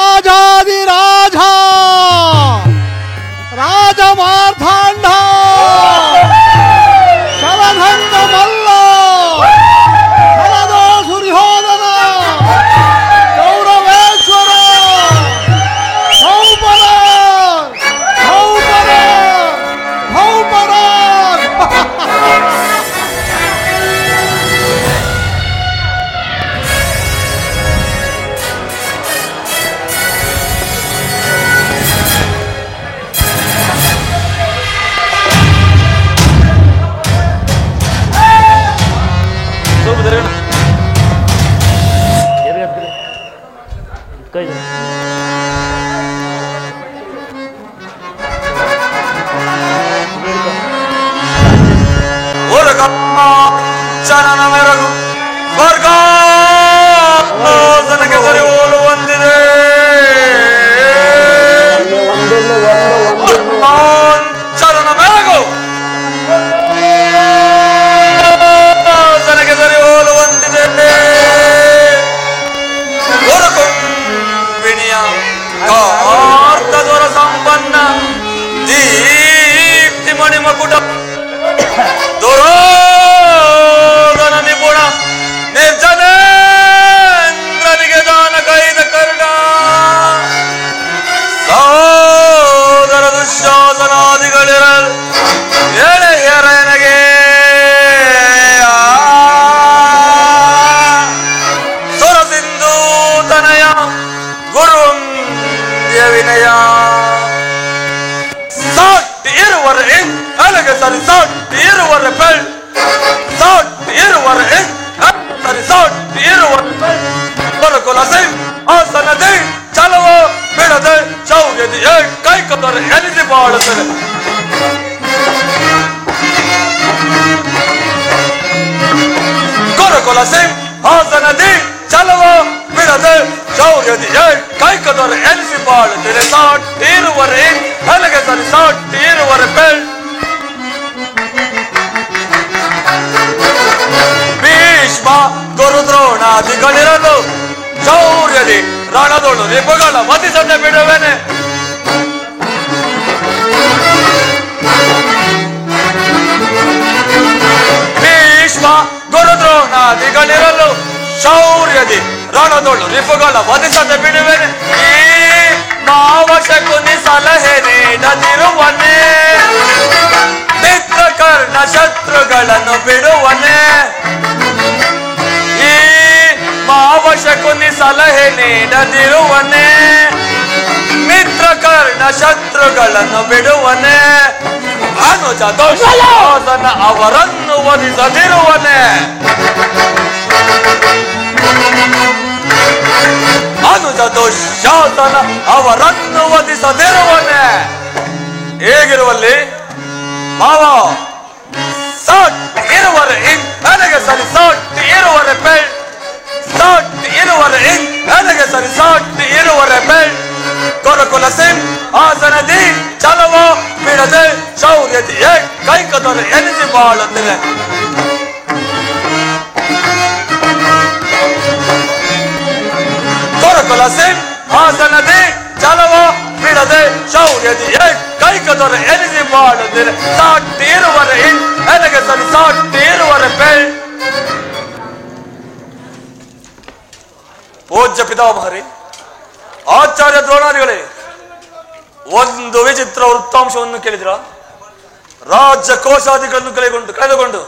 ರಾಜಾದಿರಾಜ ರಾಜಮಾರ್ತಾಂಡ ಶರಧಂಗ ಮಲ್ಲ ಹರದೋ ಸುರ್ಯೋಧನ ಗೌರವೇಶ್ವರ ಭೌಪರ ಭೌಪರ ಭೌಪರ ಚರಣ ಮೆರಗು ಸ್ವರ್ಗ ಜನಕ್ಕೆ ಸರಿ ಹೋಲು ಹೊಂದಿದೆ ಚರಣ ಮೆರಗು ಜನಕ್ಕೆ ಸರಿ ಹೋಲು ಹೊಂದಿದೆ ವಿಣಿಯ ಕಾರ್ಕದೊರ ಸಂಪನ್ನ ದೀಪ್ತಿ ಮಣಿಮಕುಟ ದುರೋಧನ ನಿಪುಣ ನಿರ್ಜನೇಂದ್ರನಿಗೆ ದಾನ ಕೈದ ಕರ್ಣ ಸೋದರ ದುಶ್ಯಾಸನಾದಿಗಳಿರಲ್ ಎಳೆಯರನಗೆ ಸುರ ಸಿಂಧೂ ತನಯ ಗುರುಂದ್ಯ ವಿನಯ ಸಾಟಿ ಇರುವರೆ ಅಲಗೆ ಸರಿ ಸಾಟಿ ಇರುವರೆ ಬೆಳ್ ಸಾಟಿ ಇರುವರೆ ಸರಿ ಸಾಟಿ ಇರುವರೆ ಬರಕೊಲಸೆ ಆಸನದೆ ಚಲವ ಬಿಡದೆ ಚೌರ್ಯದಿ ಕೈ ಕದರೆ ಎನಿಸಿ ಬಾಳುತ್ತದೆ ಕೊರಕೊಲಸೆ ಆಸನದಿ ಚಲವ ಬಿಡದೆ ಶೌರ್ಯದಿ ಕೈ ಕದರೆ ಎನಿಸಿ ಬಾಳುತ್ತದೆ ಸಾಟಿ ಇರುವರೆ ಅಲಗೆ ಸರಿ ಸಾಟಿ ಇರುವರೆ ಬೆಳ್ ಭೀಷ್ಮ ಗುರುದ್ರೋಣಾದಿಗಳಿರಲು ಶೌರ್ಯದಿ ರಣದೊಳು ನಿಪುಗಳ ಮತಿಸದೆ ಬಿಡುವೆನೆ ಭೀಷ್ಮ ಗುರುದ್ರೋಣಾದಿಗಳಿರಲು ಶೌರ್ಯದಿ ರಣದೊಳು ನಿಪುಗಳ ಮತಿಸದೆ ಬಿಡುವೆನೆ ಈ ಮಾವಶಕುನಿ ಸಲಹೆ ನೀಡದಿರುವನೆ ಮಿತ್ರ ಕರ್ಣ ಶತ್ರುಗಳನ್ನು ಬಿಡುವನೆ ಈ ಮಾವಶಕುನಿ ಸಲಹೆ ನೀಡದಿರುವನೆ ಮಿತ್ರ ಕರ್ಣ ಶತ್ರುಗಳನ್ನು ಬಿಡುವನೆ ಅನುಜ ದುಶ್ಯಾಸನ ಅವರನ್ನು ವಧಿಸದಿರುವನೆ ಅನುಜ ದುಶ್ಯಾಸನ ಅವರನ್ನು ವಧಿಸದಿರುವನೆ ಹೇಗಿರುವಲ್ಲಿ ಮಾವ ಸಾಟಿ ಇರುವರೆ ನನಗೆ ಸರಿ ಸಾಟಿ ಇರುವರೆ ಬೆಳ್ ಸಾಟಿ ಇರುವರೆ ನನಗೆ ಸರಿ ಸಾಟಿ ಇರುವರೆ ಬೆಳ್ ಕೊರಕುಲ ಸಿಂಗ್ ಆಸನದಿ ಚಲವ ಬಿಡದೆ ಶೌರ್ಯದಿ ಕೈ ಕದರೆ ಎನಿಸಿ ಬಾಳುತ್ತಿದೆ ಕೊರಕುಲ ಸಿಂಗ್ ಆಸನದಿ ಚಲವ ಬಿಡದೆ ಶೌರ್ಯದಿ ಕೈ ಕದರೆ ಎನಿಸಿ ಬಾಳುತ್ತಿದೆ ಸಾಟಿ ಇರುವರೆ ನನಗೆ ಸರಿ ಸಾಟಿ ಇರುವರೆ ಬೆಳ್ ಪೂಜ್ಯ ಪಿತಾಮಹರಿ ಆಚಾರ್ಯ ದ್ರೋಣಾದಿಗಳೇ ಒಂದು ವಿಚಿತ್ರ ವೃತ್ತಾಂಶವನ್ನು ಕೇಳಿದ್ರ ರಾಜ್ಯ ಕೋಶಾದಿಗಳನ್ನು ಕಳೆದುಕೊಂಡು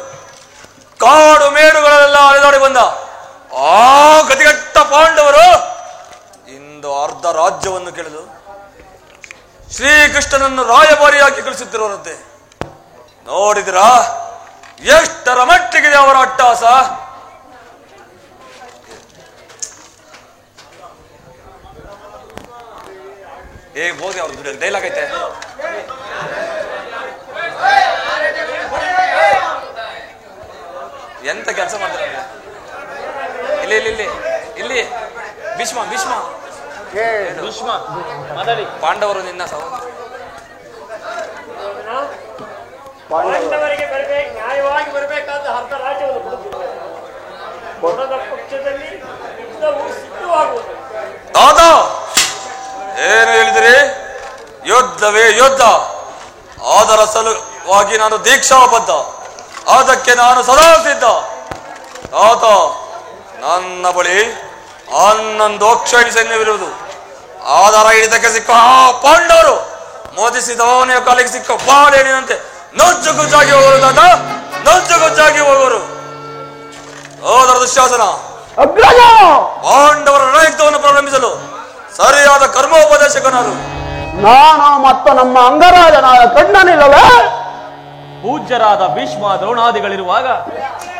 ಕಾಡು ಮೇಡುಗಳೆಲ್ಲ ಅಲೆದಾಡಿ ಬಂದ ಆ ಗತಿಗಟ್ಟ ಪಾಂಡವರು ಇಂದು ಅರ್ಧ ರಾಜ್ಯವನ್ನು ಕೇಳಿದು ಶ್ರೀಕೃಷ್ಣನನ್ನು ರಾಯಭಾರಿಯಾಗಿ ಕಳಿಸುತ್ತಿರುವಂತೆ ನೋಡಿದಿರಾ ಎಷ್ಟರ ಮಟ್ಟಿಗಿದೆ ಅವರ ಅಟ್ಟಹಾಸ ಹೇಗೆ ಹೋಗಿ ಅವ್ರ ದುಡ್ಡು ಡೈಲಾಗ್ ಐತೆ ಎಂತ ಕೆಲಸ ಮಾಡ್ತಾರೆ ಇಲ್ಲಿ ಇಲ್ಲಿ ಇಲ್ಲಿ ಇಲ್ಲಿ ಭೀಷ್ಮ ಭೀಷ್ಮ ಭೀಷ್ಮ ಪಾಂಡವರು ನಿನ್ನ ಪಾಂಡವರಿಗೆ ಬರಬೇಕು ನ್ಯಾಯವಾಗಿ ಬರಬೇಕಾದ ಅರ್ಧ ರಾಜ್ಯವನ್ನು ಕೊಡದ ಪಕ್ಷದಲ್ಲಿ ಯುದ್ಧವು ಸಿದ್ಧವಾಗುವುದು. ತಾತ ಏನು ಹೇಳಿದಿರಿ? ಯುದ್ಧವೇ ಯುದ್ಧ. ಅದರ ಸಲುವಾಗಿ ನಾನು ದೀಕ್ಷಾಬದ್ಧ, ಅದಕ್ಕೆ ನಾನು ಸದಾ ಸಿದ್ಧ. ತಾತ, ನನ್ನ ಬಳಿ 11 ಅಕ್ಷೋಹಿಣಿ ಸೈನ್ಯವಿರುವುದು. ಆಧಾರ ಹಿಡಿತಕ್ಕೆ ಸಿಕ್ಕ ಪಾಂಡವರು ಮೋದಿಸಿದವನೇ ಕಾಲಿಗೆ ಸಿಕ್ಕ ಬಾಳೆಣಿನಂತೆ ನೊಜ್ಜುಗುಜ್ಜಾಗಿ ಹೋಗುವರು. ತಾತ, ನೊಜ್ಜುಗುಜ್ಜಾಗಿ ಹೋಗುವರು. ಹೋದರ ದುಶ್ಯಾಸನ ಪಾಂಡವರ ರಣಯುದ್ಧವನ್ನು ಪ್ರಾರಂಭಿಸಲು ಸರಿಯಾದ ಕರ್ಮೋಪದೇಶಕನಾರು ನಾನು ಮತ್ತು ನಮ್ಮ ಅಂಗರಾಜನಾದ ಕಣ್ಣನಿಲ್ಲವೇ? ಪೂಜ್ಯರಾದ ಭೀಷ್ಮ ದ್ರೋಣಾದಿಗಳಿರುವಾಗ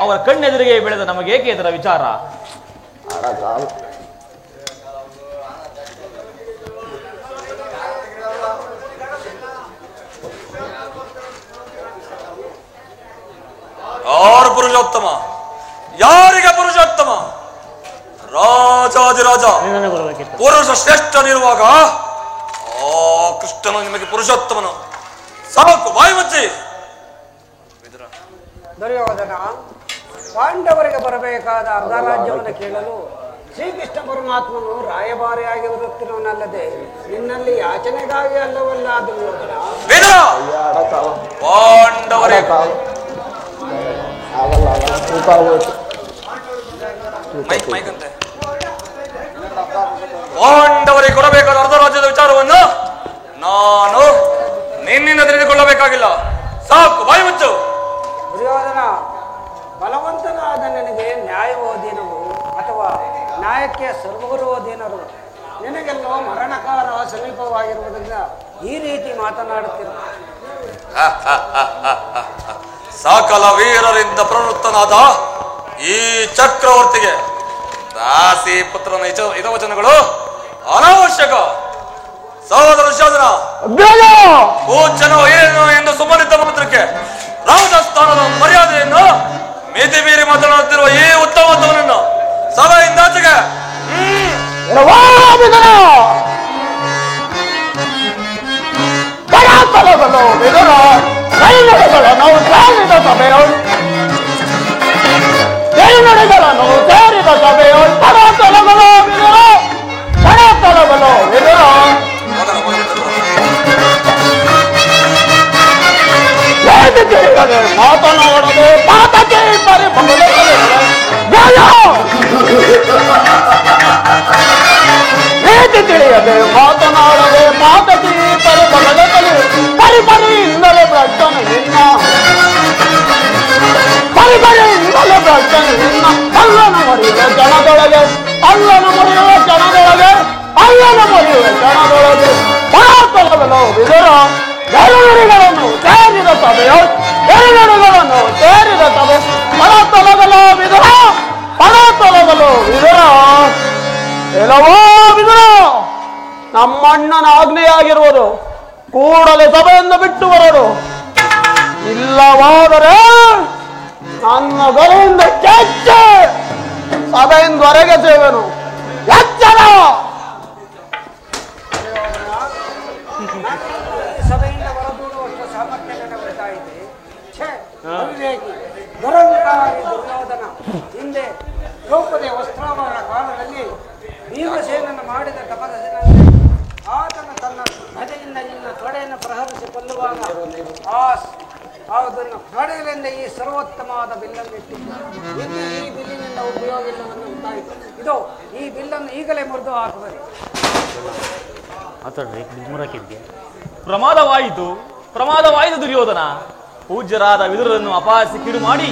ಅವರ ಕಣ್ಣೆದುರಿಗೆ ಬೆಳೆದ ನಮಗೇಕೆ ಇದರ ವಿಚಾರ? ಯಾರು ಪುರುಷೋತ್ತಮ? ಯಾರಿಗೆ ಪುರುಷೋತ್ತಮ? ರಾಜಾದಿರಾಜ ಪುರುಷ ಶ್ರೇಷ್ಠನಿರುವಾಗ ಆ ಕೃಷ್ಣನು ನಿಮಗೆ ಪುರುಷೋತ್ತಮನು. ಸಾಕು, ಬಾಯಿ ಮುಚ್ಚಿ. ದುರ್ಯೋಧನ, ಪಾಂಡವರಿಗೆ ಬರಬೇಕಾದ ಅರ್ಧ ರಾಜ್ಯವನ್ನು ಕೇಳಲು ಶ್ರೀಕೃಷ್ಣ ಪರಮಾತ್ಮನು ರಾಯಭಾರಿಯಾಗಿ ಬರುತ್ತಿರುವನಲ್ಲದೆ ನಿನ್ನಲ್ಲಿ ಯಾಚನೆಗಾಗಿ ಅಲ್ಲವಲ್ಲ ದುರ್ಯೋಧನ. ಪಾಂಡವರೇ ಪಾಂಡವರಿಗೆ ಕೊಡಬೇಕಾದ ಅರ್ಧ ರಾಜ್ಯದ ವಿಚಾರವನ್ನು ನಾನು ನಿನ್ನಿಂದ ತಿಳಿದುಕೊಳ್ಳಬೇಕಾಗಿಲ್ಲ. ಸಾಕು, ಬಾಯಿ ಮುಚ್ಚು. ದುರ್ಯೋಧನ, ಬಲವಂತನಾದ ನನಗೆ ನ್ಯಾಯವೋ ಅಧೀನವು ಅಥವಾ ನ್ಯಾಯಕ್ಕೆ ಸರ್ವಗುರು ಅಧೀನರು? ನಿನಗೆಲ್ಲೋ ಮರಣಕಾಲ ಸಮೀಪವಾಗಿರುವುದರಿಂದ ಈ ರೀತಿ ಮಾತನಾಡುತ್ತಿರುವ ಸಕಲ ವೀರರಿಂದ ಪ್ರವೃತ್ತನಾದ ಈ ಚಕ್ರವರ್ತಿಗೆ ದಾಸಿ ಪುತ್ರನ ಹಿತವಚನಗಳು ಅನಾವಶ್ಯಕ. ಸಹೋದರ ಶಾಸನ ಪೂಜ್ಯನು ಏನು ಎಂದು ಸುಮ್ಮನಿದ್ದ ಮಾತ್ರಕ್ಕೆ ರಾಜಸ್ಥಾನದ ಮರ್ಯಾದೆಯನ್ನು ಮಿತಿ ಮೀರಿ ಮಾತನಾಡುತ್ತಿರುವ ಈ ಉತ್ತಮತ್ವವನ್ನು ಸಭೆಯಿಂದಾಚೆಗೆ ಮಾತನಾಡದೆ ಪಾತಕ್ಕೆ ತಿಳಿಯದೆ ಮಾತನಾಡದೆ ಮಾತಕ್ಕೆ ಪರಿಪರಿಯಿಂದಲೇ ಭ್ರಷ್ಟನು ನಿನ್ನ ಪರಿಪರಿಯಿಂದಲೇ ಭ್ರಷ್ಟನು ನಿನ್ನ ಅಲ್ಲನ ಮರೆಯುವ ಜನದೊಳಗೆ ಪರಾತಲವೆಲ್ಲೋ ವಿದುರ ಎರಡುಗಳನ್ನು ಸೇರಿದ ಸಭೆಯೋ ಪರಾತಲವೆಲ್ಲೋ ವಿದುರ ಎಲ್ಲವೋ ವಿದುರ, ನಮ್ಮಣ್ಣನ ಆಜ್ಞೆಯಾಗಿರುವುದು ಕೂಡಲೇ ಸಭೆಯನ್ನು ಬಿಟ್ಟು ಬರೋದು. ಇಲ್ಲವಾದರೆ ನನ್ನ ಗಲೆಯಿಂದ ಕೆಚ್ಚೆ ಸಭೆಯಿಂದ ಹೊರಗೆ ಸೇವೆನು. ಎಚ್ಚರ! ಸಭೆಯಿಂದ ಹೊರದೂಡುವಷ್ಟು ಸಾಮರ್ಥ್ಯ ನನಗುತ್ತಾ ಇದೆ. ಅವಿವೇಕಿ ದುರಂಕಾರಿ ದುರ್ಯೋಧನ ಹಿಂದೆ ದ್ರೌಪದಿಯ ವಸ್ತ್ರಾಭರಣ ಕಾಲದಲ್ಲಿ ಭೀಮಸೇನನ್ನು ಮಾಡಿದ ತಪಸ್ಸಿನಲ್ಲಿ ಆತನ ತನ್ನ ಗದೆಯಿಂದ ನಿನ್ನ ತೊಡೆಯನ್ನು ಪ್ರಹರಿಸಿ ಕೊಲ್ಲುವಾಗ ಅದನ್ನು ತೊಡೆಯಲಿಂದ ಈ ಸರ್ವೋತ್ತಮವಾದ ಬಿಲ್ಲನ್ನಿಟ್ಟಿದ್ದು. ಇನ್ನು ಈ ಬಿಲ್ಲಿನಿಂದ ಉಪಯೋಗ ಇಲ್ಲವನ್ನು ಉಂಟಾಯಿತು. ಇದು ಈ ಬಿಲ್ಲನ್ನು ಈಗಲೇ ಮುರಿದು ಹಾಕುವರಿ. ಪ್ರಮಾದವಾಯಿತು ದುರ್ಯೋಧನ. ಪೂಜ್ಯರಾದ ವಿದುರರನ್ನು ಅಪಹಾಸಿ ಕಿಡು ಮಾಡಿ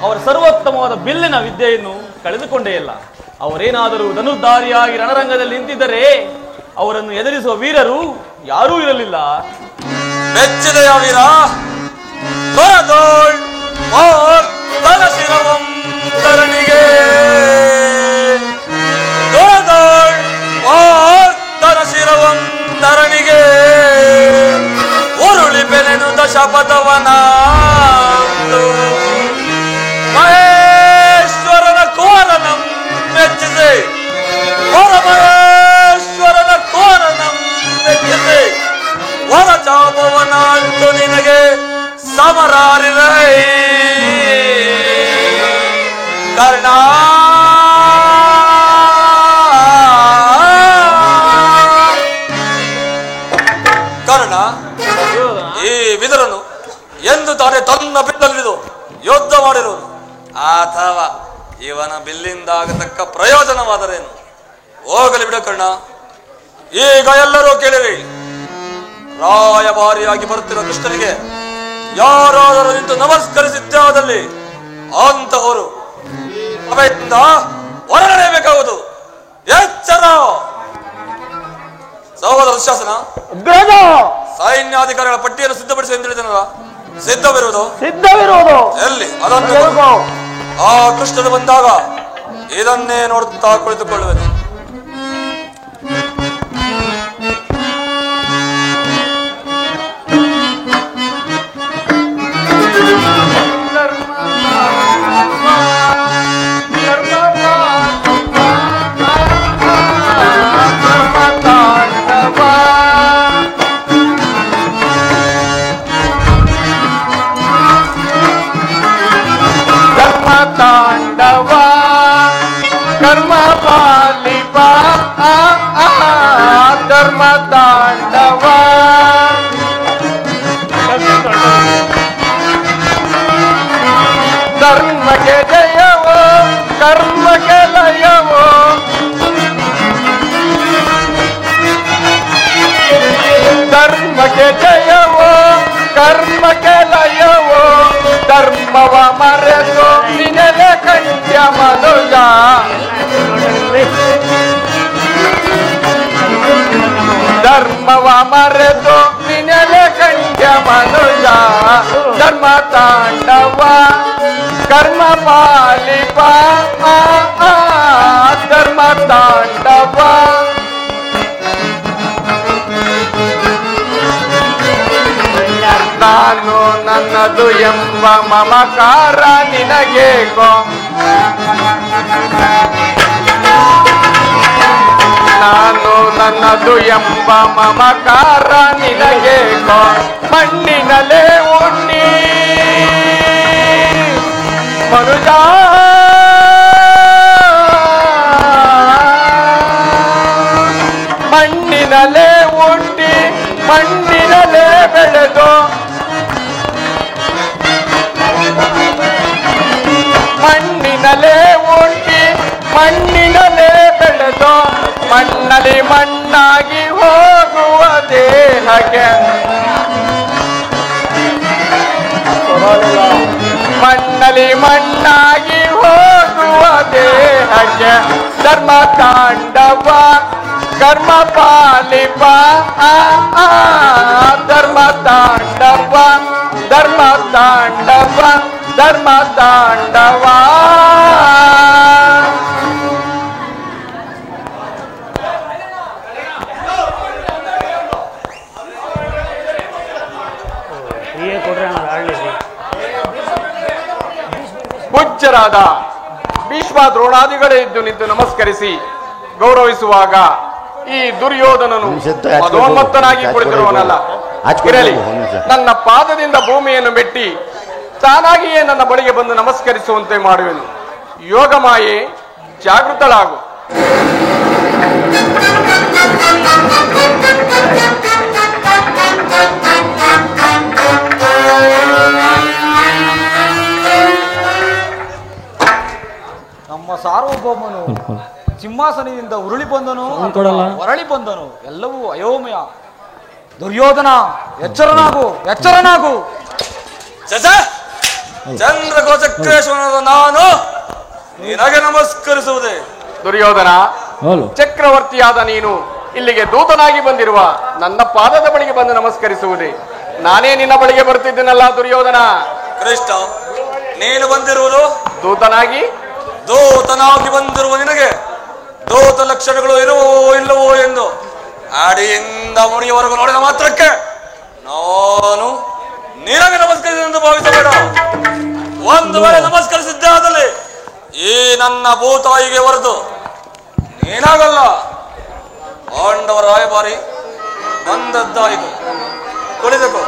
ಅವರ ಸರ್ವೋತ್ತಮವಾದ ಬಿಲ್ಲಿನ ವಿದ್ಯೆಯನ್ನು ಕಳೆದುಕೊಂಡೇ ಇಲ್ಲ. ಅವರೇನಾದರೂ ಧನುರ್ಧಾರಿಯಾಗಿ ರಣರಂಗದಲ್ಲಿ ನಿಂತಿದ್ದರೆ ಅವರನ್ನು ಎದುರಿಸುವ ವೀರರು ಯಾರೂ ಇರಲಿಲ್ಲ. ಮೆಚ್ಚಿದೆಯ ವೀರ ಧರಣಿಗೆ ಧರಣಿಗೆ ಉರುಳಿ ಬೆಲೆನು ದಶಪಥವನ ಮಹೇಶ್ವರನ ಕೋರನಂ ಮೆಚ್ಚಿದೆ. ಮಹೇಶ್ವರನ ಕೋರನಂ ಮೆಚ್ಚಿದೆ. ವರ ಚಾಪವನ ಅಂತು ನಿನಗೆ ಸಮರಾರಿರೈ ಕರ್ಣ ಎಂದು ತಾನೇ ತನ್ನ ಬಿಲ್ಲಲ್ಲಿದು ಯುದ್ಧ ಮಾಡಿರುವುದು, ಅಥವಾ ಇವನ ಬಿಲ್ಲಿಂದ ಆಗತಕ್ಕ ಪ್ರಯೋಜನವಾದರೇನು? ಹೋಗಲಿ ಬಿಡ ಕರ್ಣ. ಈಗ ಎಲ್ಲರೂ ಕೇಳಿರಿ, ರಾಯಭಾರಿಯಾಗಿ ಬರುತ್ತಿರುವ ಕೃಷ್ಣನಿಗೆ ಯಾರಾದರೂ ನಿಂತು ನಮಸ್ಕರಿಸಿದ್ದಾದಲ್ಲಿ ಅಂತವರು ಸಭೆಯಿಂದ ಹೊರನಡೆಯಬೇಕಾಗುವುದು. ಎಚ್ಚರ! ಸಹೋದರ ದುಶ್ಯಾಸನ, ಸೈನ್ಯಾಧಿಕಾರಿಗಳ ಪಟ್ಟಿಯನ್ನು ಸಿದ್ಧಪಡಿಸಿ ಎಂದು ಹೇಳಿದನಲ್ಲ, ಸಿದ್ಧವಿರುವುದು ಎಲ್ಲಿ? ಅದನ್ನು ಆ ಕೃಷ್ಣನು ಬಂದಾಗ ಇದನ್ನೇ ನೋಡುತ್ತಾ ಕುಳಿತುಕೊಳ್ಳುವೆನು. ಧರ್ಮಕ್ಕೆ ಜಯವೋ ಕರ್ಮಕ್ಕೆ ಲಯವೋ, ಧರ್ಮಕ್ಕೆ ಜಯವೋ ಕರ್ಮಕ್ಕೆ ಲಯವೋ, ಧರ್ಮವ ಮರೆತು ನಿನಗೆ ಕಂಡ್ಯ ಮನುಜ, ಧರ್ಮವ ಮರೆತು ನಿನಗೆ ಕಂಡ್ಯ ಮನುಜ, ಧರ್ಮ ತಾಂಡವ ಕರ್ಮ ಪಾಲಿಪ, ಧರ್ಮ ತಾಂಡವ. ನಾನು ನನ್ನದು ಎಂಬ ಮಮಕಾರ ನಿನಗೇಕೋ, ನಾನು ನನ್ನದು ಎಂಬ ಮಮಕಾರ ನಿನಗೇಕೋ, ಮಣ್ಣಿನಲ್ಲೇ ಉಣ್ಣಿ ಮನುಜ, ಮಣ್ಣಿನಲ್ಲೇ ಉಂಡಿ ಮಣ್ಣಿನಲ್ಲೇ ಬೆಳೆದು, ಮಣ್ಣಿನಲ್ಲೇ ಉಂಡಿ ಮಣ್ಣಿನಲ್ಲೇ ಬೆಳೆದು, ಮಣ್ಣಲ್ಲಿ ಮಣ್ಣಾಗಿ ಹೋಗುವ ದೇಹಕ್ಕೆ, ಮಣ್ಣಲ್ಲಿ ಮಣ್ಣಾಗಿ ಹೋಗುವ ದೇಹಕ್ಕೆ, ಧರ್ಮ ತಾಂಡವ ಕರ್ಮ ಪಾಲಿಪ, ಧರ್ಮ ತಾಂಡವ ಧರ್ಮ ತಾಂಡವ ಧರ್ಮ ತಾಂಡವ. ಪೂಜ್ಯರಾದ ಭೀಷ್ಮ ದ್ರೋಣಾದಿಗಳೇ ಇದ್ದು ನಿಂತು ನಮಸ್ಕರಿಸಿ ಗೌರವಿಸುವಾಗ ಈ ದುರ್ಯೋಧನನು ಮದೋನ್ಮತ್ತನಾಗಿ ಕುಳಿತಿರುವನಲ್ಲ, ಇರಲಿ ನನ್ನ ಪಾದದಿಂದ ಭೂಮಿಯನ್ನು ಮೆಟ್ಟಿ ತಾನಾಗಿಯೇ ನನ್ನ ಬಳಿಗೆ ಬಂದು ನಮಸ್ಕರಿಸುವಂತೆ ಮಾಡುವೆನು. ಯೋಗಮಾಯೆ ಜಾಗೃತಳಾಗು. ನಮ್ಮ ಸಾರ್ವಭೌಮನು ಸಿಂಹಾಸನದಿಂದ ಉರುಳಿ ಬಂದನು, ಹೊರಳಿ ಬಂದನು, ಎಲ್ಲವೂ ಅಯೋಮಯ. ದುರ್ಯೋಧನ, ಎಚ್ಚರನಾಗು, ಎಚ್ಚರನಾಗು. ಚಂದ್ರಗೋಚಕ್ರೇಶ್ವರನಾದ ನಾನು ನಿನಗೆ ನಮಸ್ಕರಿಸುವುದೇ? ದುರ್ಯೋಧನ, ಚಕ್ರವರ್ತಿಯಾದ ನೀನು ಇಲ್ಲಿಗೆ ದೂತನಾಗಿ ಬಂದಿರುವ ನನ್ನ ಪಾದದ ಬಳಿಗೆ ಬಂದು ನಮಸ್ಕರಿಸುವುದೇ? ನಾನೇ ನಿನ್ನ ಬಳಿಗೆ ಬರುತ್ತಿದ್ದೇನಲ್ಲ ದುರ್ಯೋಧನ. ಕೃಷ್ಣ, ನೀನು ಬಂದಿರುವುದು ದೂತನಾಗಿ ಬಂದಿರುವ ನಿನಗೆ ದೂತ ಲಕ್ಷಣಗಳು ಇರುವೋ ಇಲ್ಲವೋ ಎಂದು ಅಡಿಯಿಂದ ಮುಡಿಯವರೆಗೂ ನೋಡಿದ ಮಾತ್ರಕ್ಕೆ ನಾನು ನಿನಗೆ ನಮಸ್ಕರಿಸಿದಂತೆ ಭಾವಿಸಬೇಡ. ಒಂದು ವೇಳೆ ನಮಸ್ಕರಿಸಿದ್ದಾದಲ್ಲಿ ಈ ನನ್ನ ಭೂತಾಯಿಗೆ ಹೊರತು ನೀನಾಗಲ್ಲ. ಪಾಂಡವ ರಾಯಭಾರಿ ಬಂದದ್ದಾಯಿತು, ಕುಳಿತುಕೋ.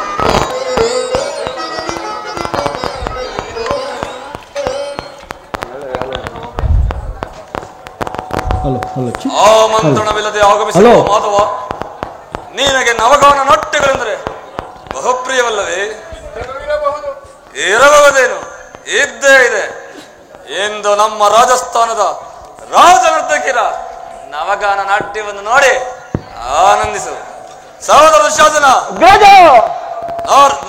ಆಮಂತ್ರಣವಿಲ್ಲದೆ ಆಗಮಿಸಿದ ಮಾಧವ, ನಿನಗೆ ನವಗಾನ ನಾಟ್ಯಗಳೆಂದರೆ ಬಹುಪ್ರಿಯವಲ್ಲವೇ? ಇರಬಹುದೇನು? ಇದ್ದೇ ಇದೆ. ಇಂದು ನಮ್ಮ ರಾಜಸ್ಥಾನದ ರಾಜ ನರ್ತಕಿರ ನವಗಾನ ನಾಟ್ಯವನ್ನು ನೋಡಿ ಆನಂದಿಸು. ಸಹೋದರ ಶಾಸನ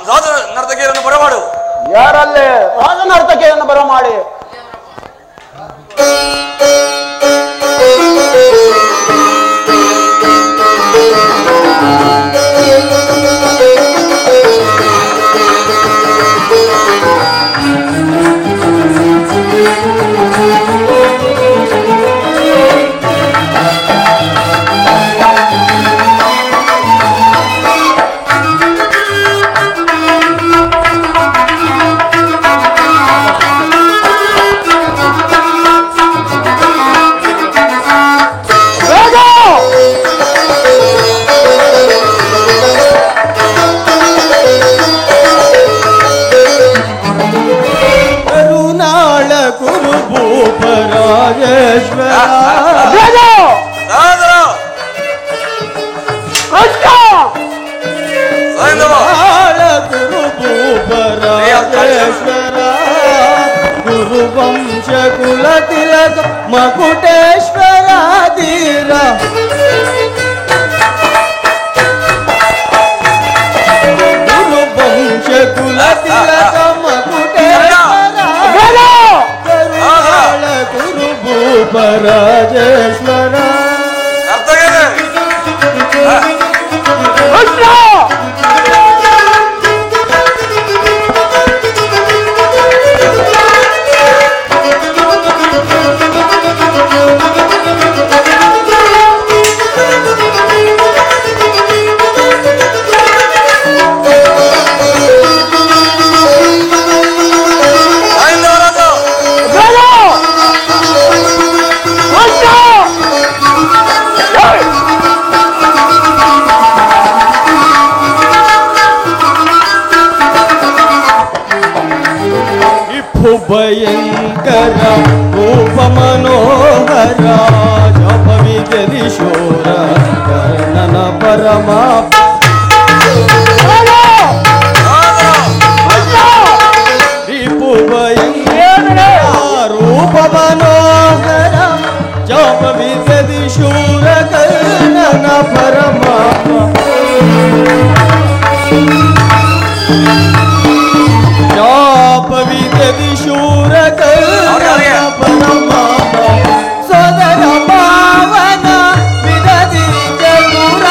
ರಾಜ ನರ್ತಕಿಯರನ್ನು ಬರಮಾಡು. ಯಾರಲ್ಲೇ ರಾಜ ನರ್ತಕಿಯನ್ನು ಬರಮಾಡಿ. ಗುರುವಂಶ ಕುಲ ತಿಲಕ ಮಕುಟೇಶ್ವರ ಧೀರ ಗುರುವಂಶ ಕುಲ ತಿಲಕ ಮಕುಟೇಶ್ವರ ಕರುಣಾಳ ಗುರು ಭೂಪ ರಾಜೇಶ್ವರ ಭಯಂಕರ ರೂಪ ಮನೋಹರ ಜಪವಿಗದಿಶೋರ ಕರ್ಣನ ಪರಮ ರಿಪು ಭಯಂಕರ ರೂಪ ಮನೋಹರ ಜಪವಿಗದಿಶೂರ ಕರ್ಣನ ಪರಮ ಶೂರ ಕರ್ಣ ಪರಮ ಸದರ ಪಾವನ ವಿದದಿ ಚತುರ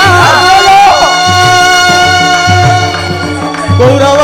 ಗೌರವ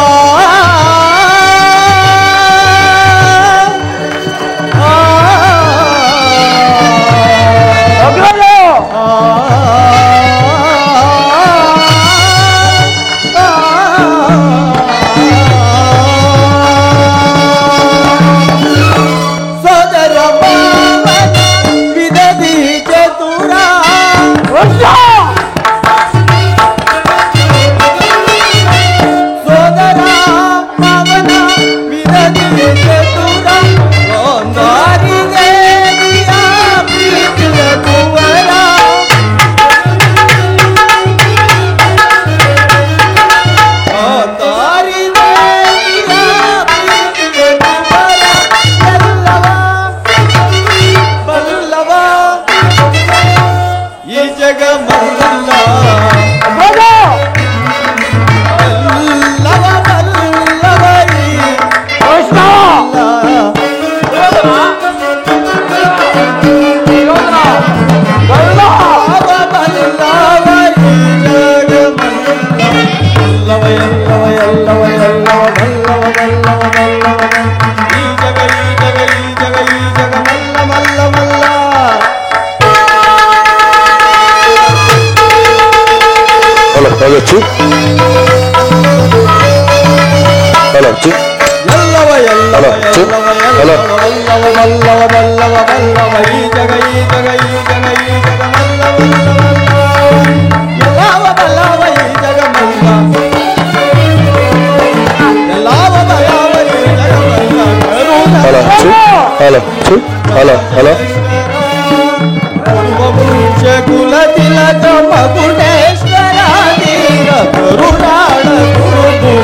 ಕುಲ ತಿಲಕ ಮಕುಟೇಶ್ವರ ಧೀರ ಕರುಣಾಳ ಗುರು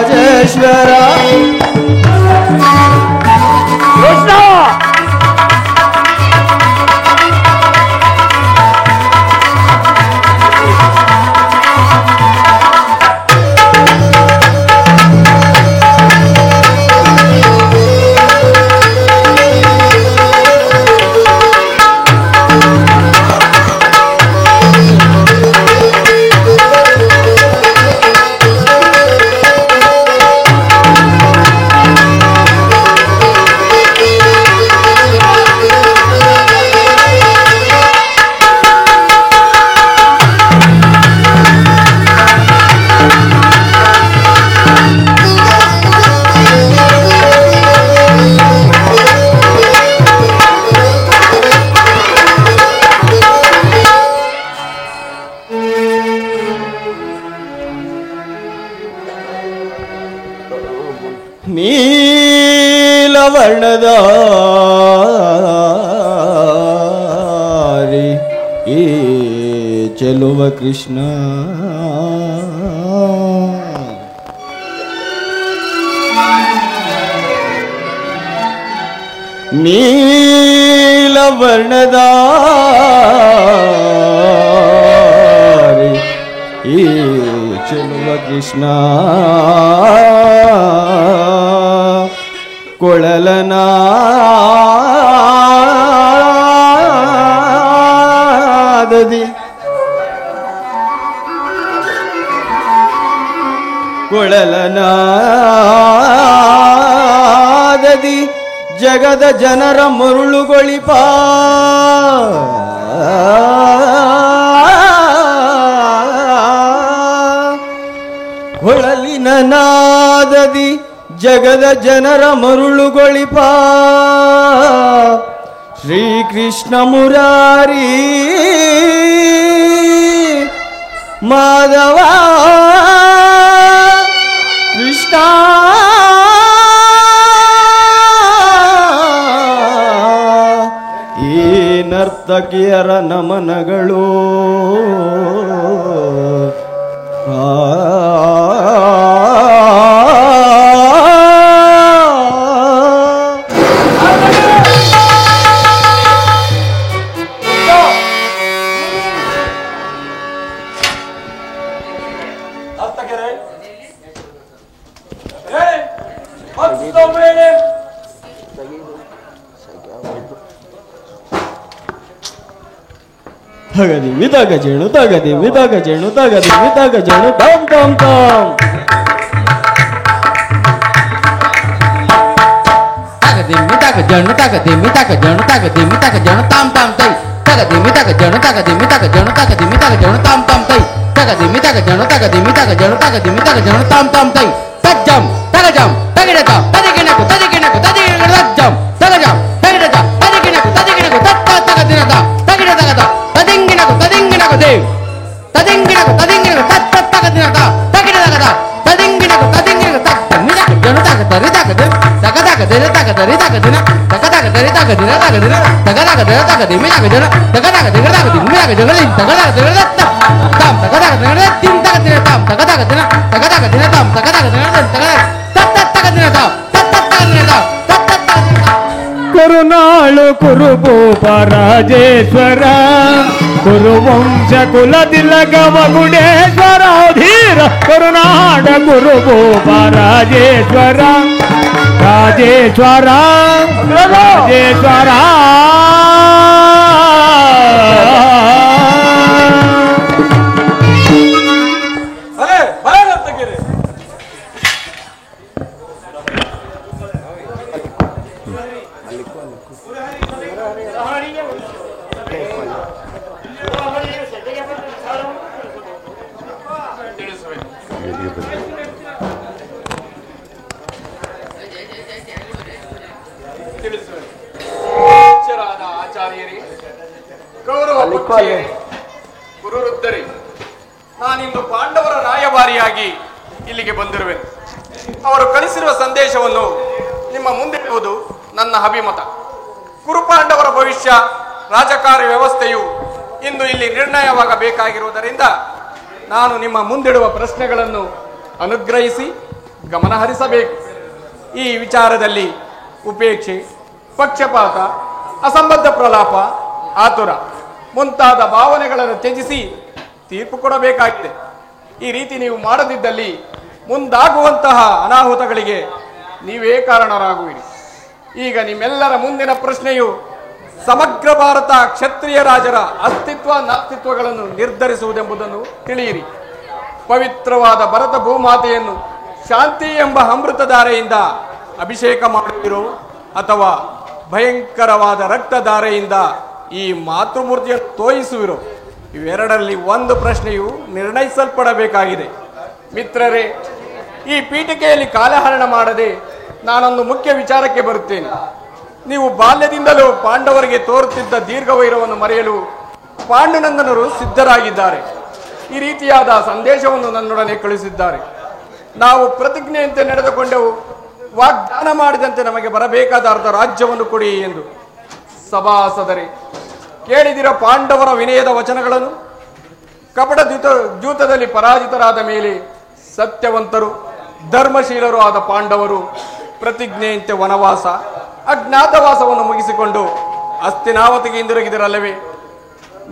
ರಾಜೇಶ್ವರ ಕೃಷ್ಣ ನೀಲವರ್ಣದಾರಿ ಈ ಚೆಲುವ ಕೃಷ್ಣ ನೀಲವರ್ಣದಾರಿ ಈ ಚೆಲುವ ಕೃಷ್ಣ ಕೊಳಲನಾದದಿ ಕೊಳಲನಾದದಿ ಜಗದ ಜನರ ಮರುಳುಗೊಳಿಪ ಕೊಳಲಿನ ನಾದದಿ ಜಗದ ಜನರ ಮರುಳುಗೊಳಿಪ ಶ್ರೀಕೃಷ್ಣ ಮುರಾರಿ ಮಾಧವ ಕೃಷ್ಣ ಈ ನರ್ತಕಿಯರ ನಮನಗಳು ತಗದಿ ವಿದಾಗ ಜೇಣು ತಗದಿ ವಿದಾಗ ಜೇಣು ತಗದಿ ವಿದಾಗ ಜೇಣು ಟಾಮ್ ಟಾಮ್ ಟಾಮ್ ತಗದಿ ಮಿತಾಕ ಜೇಣು ತಗದಿ ಮಿತಾಕ ಜೇಣು ತಗದಿ ಮಿತಾಕ ಜೇಣು ತಾಮ್ ತಾಮ್ ತೈ ತಗದಿ ಮಿತಾಕ ಜೇಣು ತಗದಿ ಮಿತಾಕ ಜೇಣು ತಗದಿ ಮಿತಾಕ ಜೇಣು ತಾಮ್ ತಾಮ್ ತೈ ತಗದಿ ಮಿತಾಕ ಜೇಣು ತಗದಿ ಮಿತಾಕ ಜೇಣು ತಗದಿ ಮಿತಾಕ ಜೇಣು ತಾಮ್ ತಾಮ್ ತೈ ತಜ್ಜಂ ತಗಜಂ ತಗಿಡತ ತದಿಗಿನಕು ತದಿಗಿನಕು ತದಿಗಿನಕು ತಜ್ಜಂ ತಗಜಂ ತಗಿಡತ ತದಿಗಿನಕು ತದಿಗಿನಕು ತತ್ತ ತಗದಿನತ ತಗಿಡ ತಗದ ತದಿಂಗಿನಕು ತದಿಂಗಿನಕು ದೇವ್ ತದಿಂಗಿನಕು ತದಿಂಗಿನಕು ತತ್ತ ತಗದಿನತ ತಗಿಡ ತಗದ ತದಿಂಗಿನಕು ತದಿಂಗಿನಕು ತತ್ತ ಮಿತಾಕ ಜೇಣು ತಗದ ರಿತಾಕ ತಗದಾಗ ದಿನ ತಗದ ರಿತಾಕ ದಿನ ತಗದಾಗ ದರಿತಾಕ ದಿನ ತಗದಿನ ತಗದಾಗ ದಿನ ತಗದಿ ಮಿತಾಕ ಜೇಣು ತಗದಾಗ ದಿಗದಾಗ ದಿನ ಮಿತಾಕ ಜೇಣು ತಗದಾಗ ದಿನ ತಾಮ್ ತಗದಾಗ ದಿನ ತಿನ್ ತಗದಿನ ತಾಮ್ ತಗದಾಗ ದಿನ ತಾಮ್ ತಗದಾಗ ದಿನ ತಗದಾಗ ತತ್ತ ತಗದಿನ ತಾಮ್ ತತ್ತ ತಗದಿನ ತಾಮ್ ತತ್ತ ತಗದಿನ ಕುರುನಾಳು ಕುರುಭೂಪ ರಾಜೇಶ್ವರ ಕುರುವಂಶ ಕುಲದಿಲಗವ ಗುಡೇಶ್ವರ ಧೀರ ಕರುನಾಡ ಕುರುಭೂಪ ರಾಜೇಶ್ವರ ರಾಜೇಶ್ವರ ರಾಜೇಶ್ವರ ಆಚಾರ್ಯರೇ, ಗೌರವ ಗುರುವೃದ್ಧರೇ, ನಾನಿಂದು ಪಾಂಡವರ ರಾಯಭಾರಿಯಾಗಿ ಇಲ್ಲಿಗೆ ಬಂದಿರುವೆ. ಅವರು ಕಳಿಸಿರುವ ಸಂದೇಶವನ್ನು ನಿಮ್ಮ ಮುಂದಿಡುವುದು ನನ್ನ ಅಭಿಮತ. ಕುರುಪಾಂಡವರ ಭವಿಷ್ಯ ರಾಜಕಾರ್ಯ ವ್ಯವಸ್ಥೆಯು ಇಂದು ಇಲ್ಲಿ ನಿರ್ಣಯವಾಗಬೇಕಾಗಿರುವುದರಿಂದ ನಾನು ನಿಮ್ಮ ಮುಂದಿಡುವ ಪ್ರಶ್ನೆಗಳನ್ನು ಅನುಗ್ರಹಿಸಿ ಗಮನ ಹರಿಸಬೇಕು. ಈ ವಿಚಾರದಲ್ಲಿ ಉಪೇಕ್ಷೆ, ಪಕ್ಷಪಾತ, ಅಸಂಬದ್ಧ ಪ್ರಲಾಪ, ಆತುರ ಮುಂತಾದ ಭಾವನೆಗಳನ್ನು ತ್ಯಜಿಸಿ ತೀರ್ಪು ಕೊಡಬೇಕಾಗಿದೆ. ಈ ರೀತಿ ನೀವು ಮಾಡದಿದ್ದಲ್ಲಿ ಮುಂದಾಗುವಂತಹ ಅನಾಹುತಗಳಿಗೆ ನೀವೇ ಕಾರಣರಾಗುವಿರಿ. ಈಗ ನಿಮ್ಮೆಲ್ಲರ ಮುಂದಿನ ಪ್ರಶ್ನೆಯು ಸಮಗ್ರ ಭಾರತ ಕ್ಷತ್ರಿಯ ರಾಜರ ಅಸ್ತಿತ್ವ ನಾಸ್ತಿತ್ವಗಳನ್ನು ನಿರ್ಧರಿಸುವುದೆಂಬುದನ್ನು ತಿಳಿಯಿರಿ. ಪವಿತ್ರವಾದ ಭರತ ಭೂಮಾತೆಯನ್ನು ಶಾಂತಿ ಎಂಬ ಅಮೃತಧಾರೆಯಿಂದ ಅಭಿಷೇಕ ಮಾಡುವಿರೋ ಅಥವಾ ಭಯಂಕರವಾದ ರಕ್ತಧಾರೆಯಿಂದ ಈ ಮಾತೃಮೂರ್ತಿಯನ್ನು ತೋಯಿಸುವಿರೋ? ಇವೆರಡರಲ್ಲಿ ಒಂದು ಪ್ರಶ್ನೆಯು ನಿರ್ಣಯಿಸಲ್ಪಡಬೇಕಾಗಿದೆ. ಮಿತ್ರರೇ, ಈ ಪೀಠಿಕೆಯಲ್ಲಿ ಕಾಲಹರಣ ಮಾಡದೆ ನಾನೊಂದು ಮುಖ್ಯ ವಿಚಾರಕ್ಕೆ ಬರುತ್ತೇನೆ. ನೀವು ಬಾಲ್ಯದಿಂದಲೂ ಪಾಂಡವರಿಗೆ ತೋರುತ್ತಿದ್ದ ದೀರ್ಘವೈರವನ್ನು ಮರೆಯಲು ಪಾಂಡುನಂದನರು ಸಿದ್ಧರಾಗಿದ್ದಾರೆ. ಈ ರೀತಿಯಾದ ಸಂದೇಶವನ್ನು ನನ್ನೊಡನೆ ಕಳುಹಿಸಿದ್ದಾರೆ. ನಾವು ಪ್ರತಿಜ್ಞೆಯಂತೆ ನಡೆದುಕೊಂಡೆವು, ವಾಗ್ದಾನ ಮಾಡಿದಂತೆ ನಮಗೆ ಬರಬೇಕಾದ ಅರ್ಧ ರಾಜ್ಯವನ್ನು ಕೊಡಿ ಎಂದು. ಸಭಾಸದರೇ, ಕೇಳಿದಿರ ಪಾಂಡವರ ವಿನಯದ ವಚನಗಳನ್ನು. ಕಪಟ ದ್ಯೂತದಲ್ಲಿ ಪರಾಜಿತರಾದ ಮೇಲೆ ಸತ್ಯವಂತರು ಧರ್ಮಶೀಲರು ಆದ ಪಾಂಡವರು ಪ್ರತಿಜ್ಞೆಯಂತೆ ವನವಾಸ ಅಜ್ಞಾತವಾಸವನ್ನು ಮುಗಿಸಿಕೊಂಡು ಹಸ್ತಿನಾವತಿಗೆ ಹಿಂದಿರುಗಿದಿರಲ್ಲವೇ?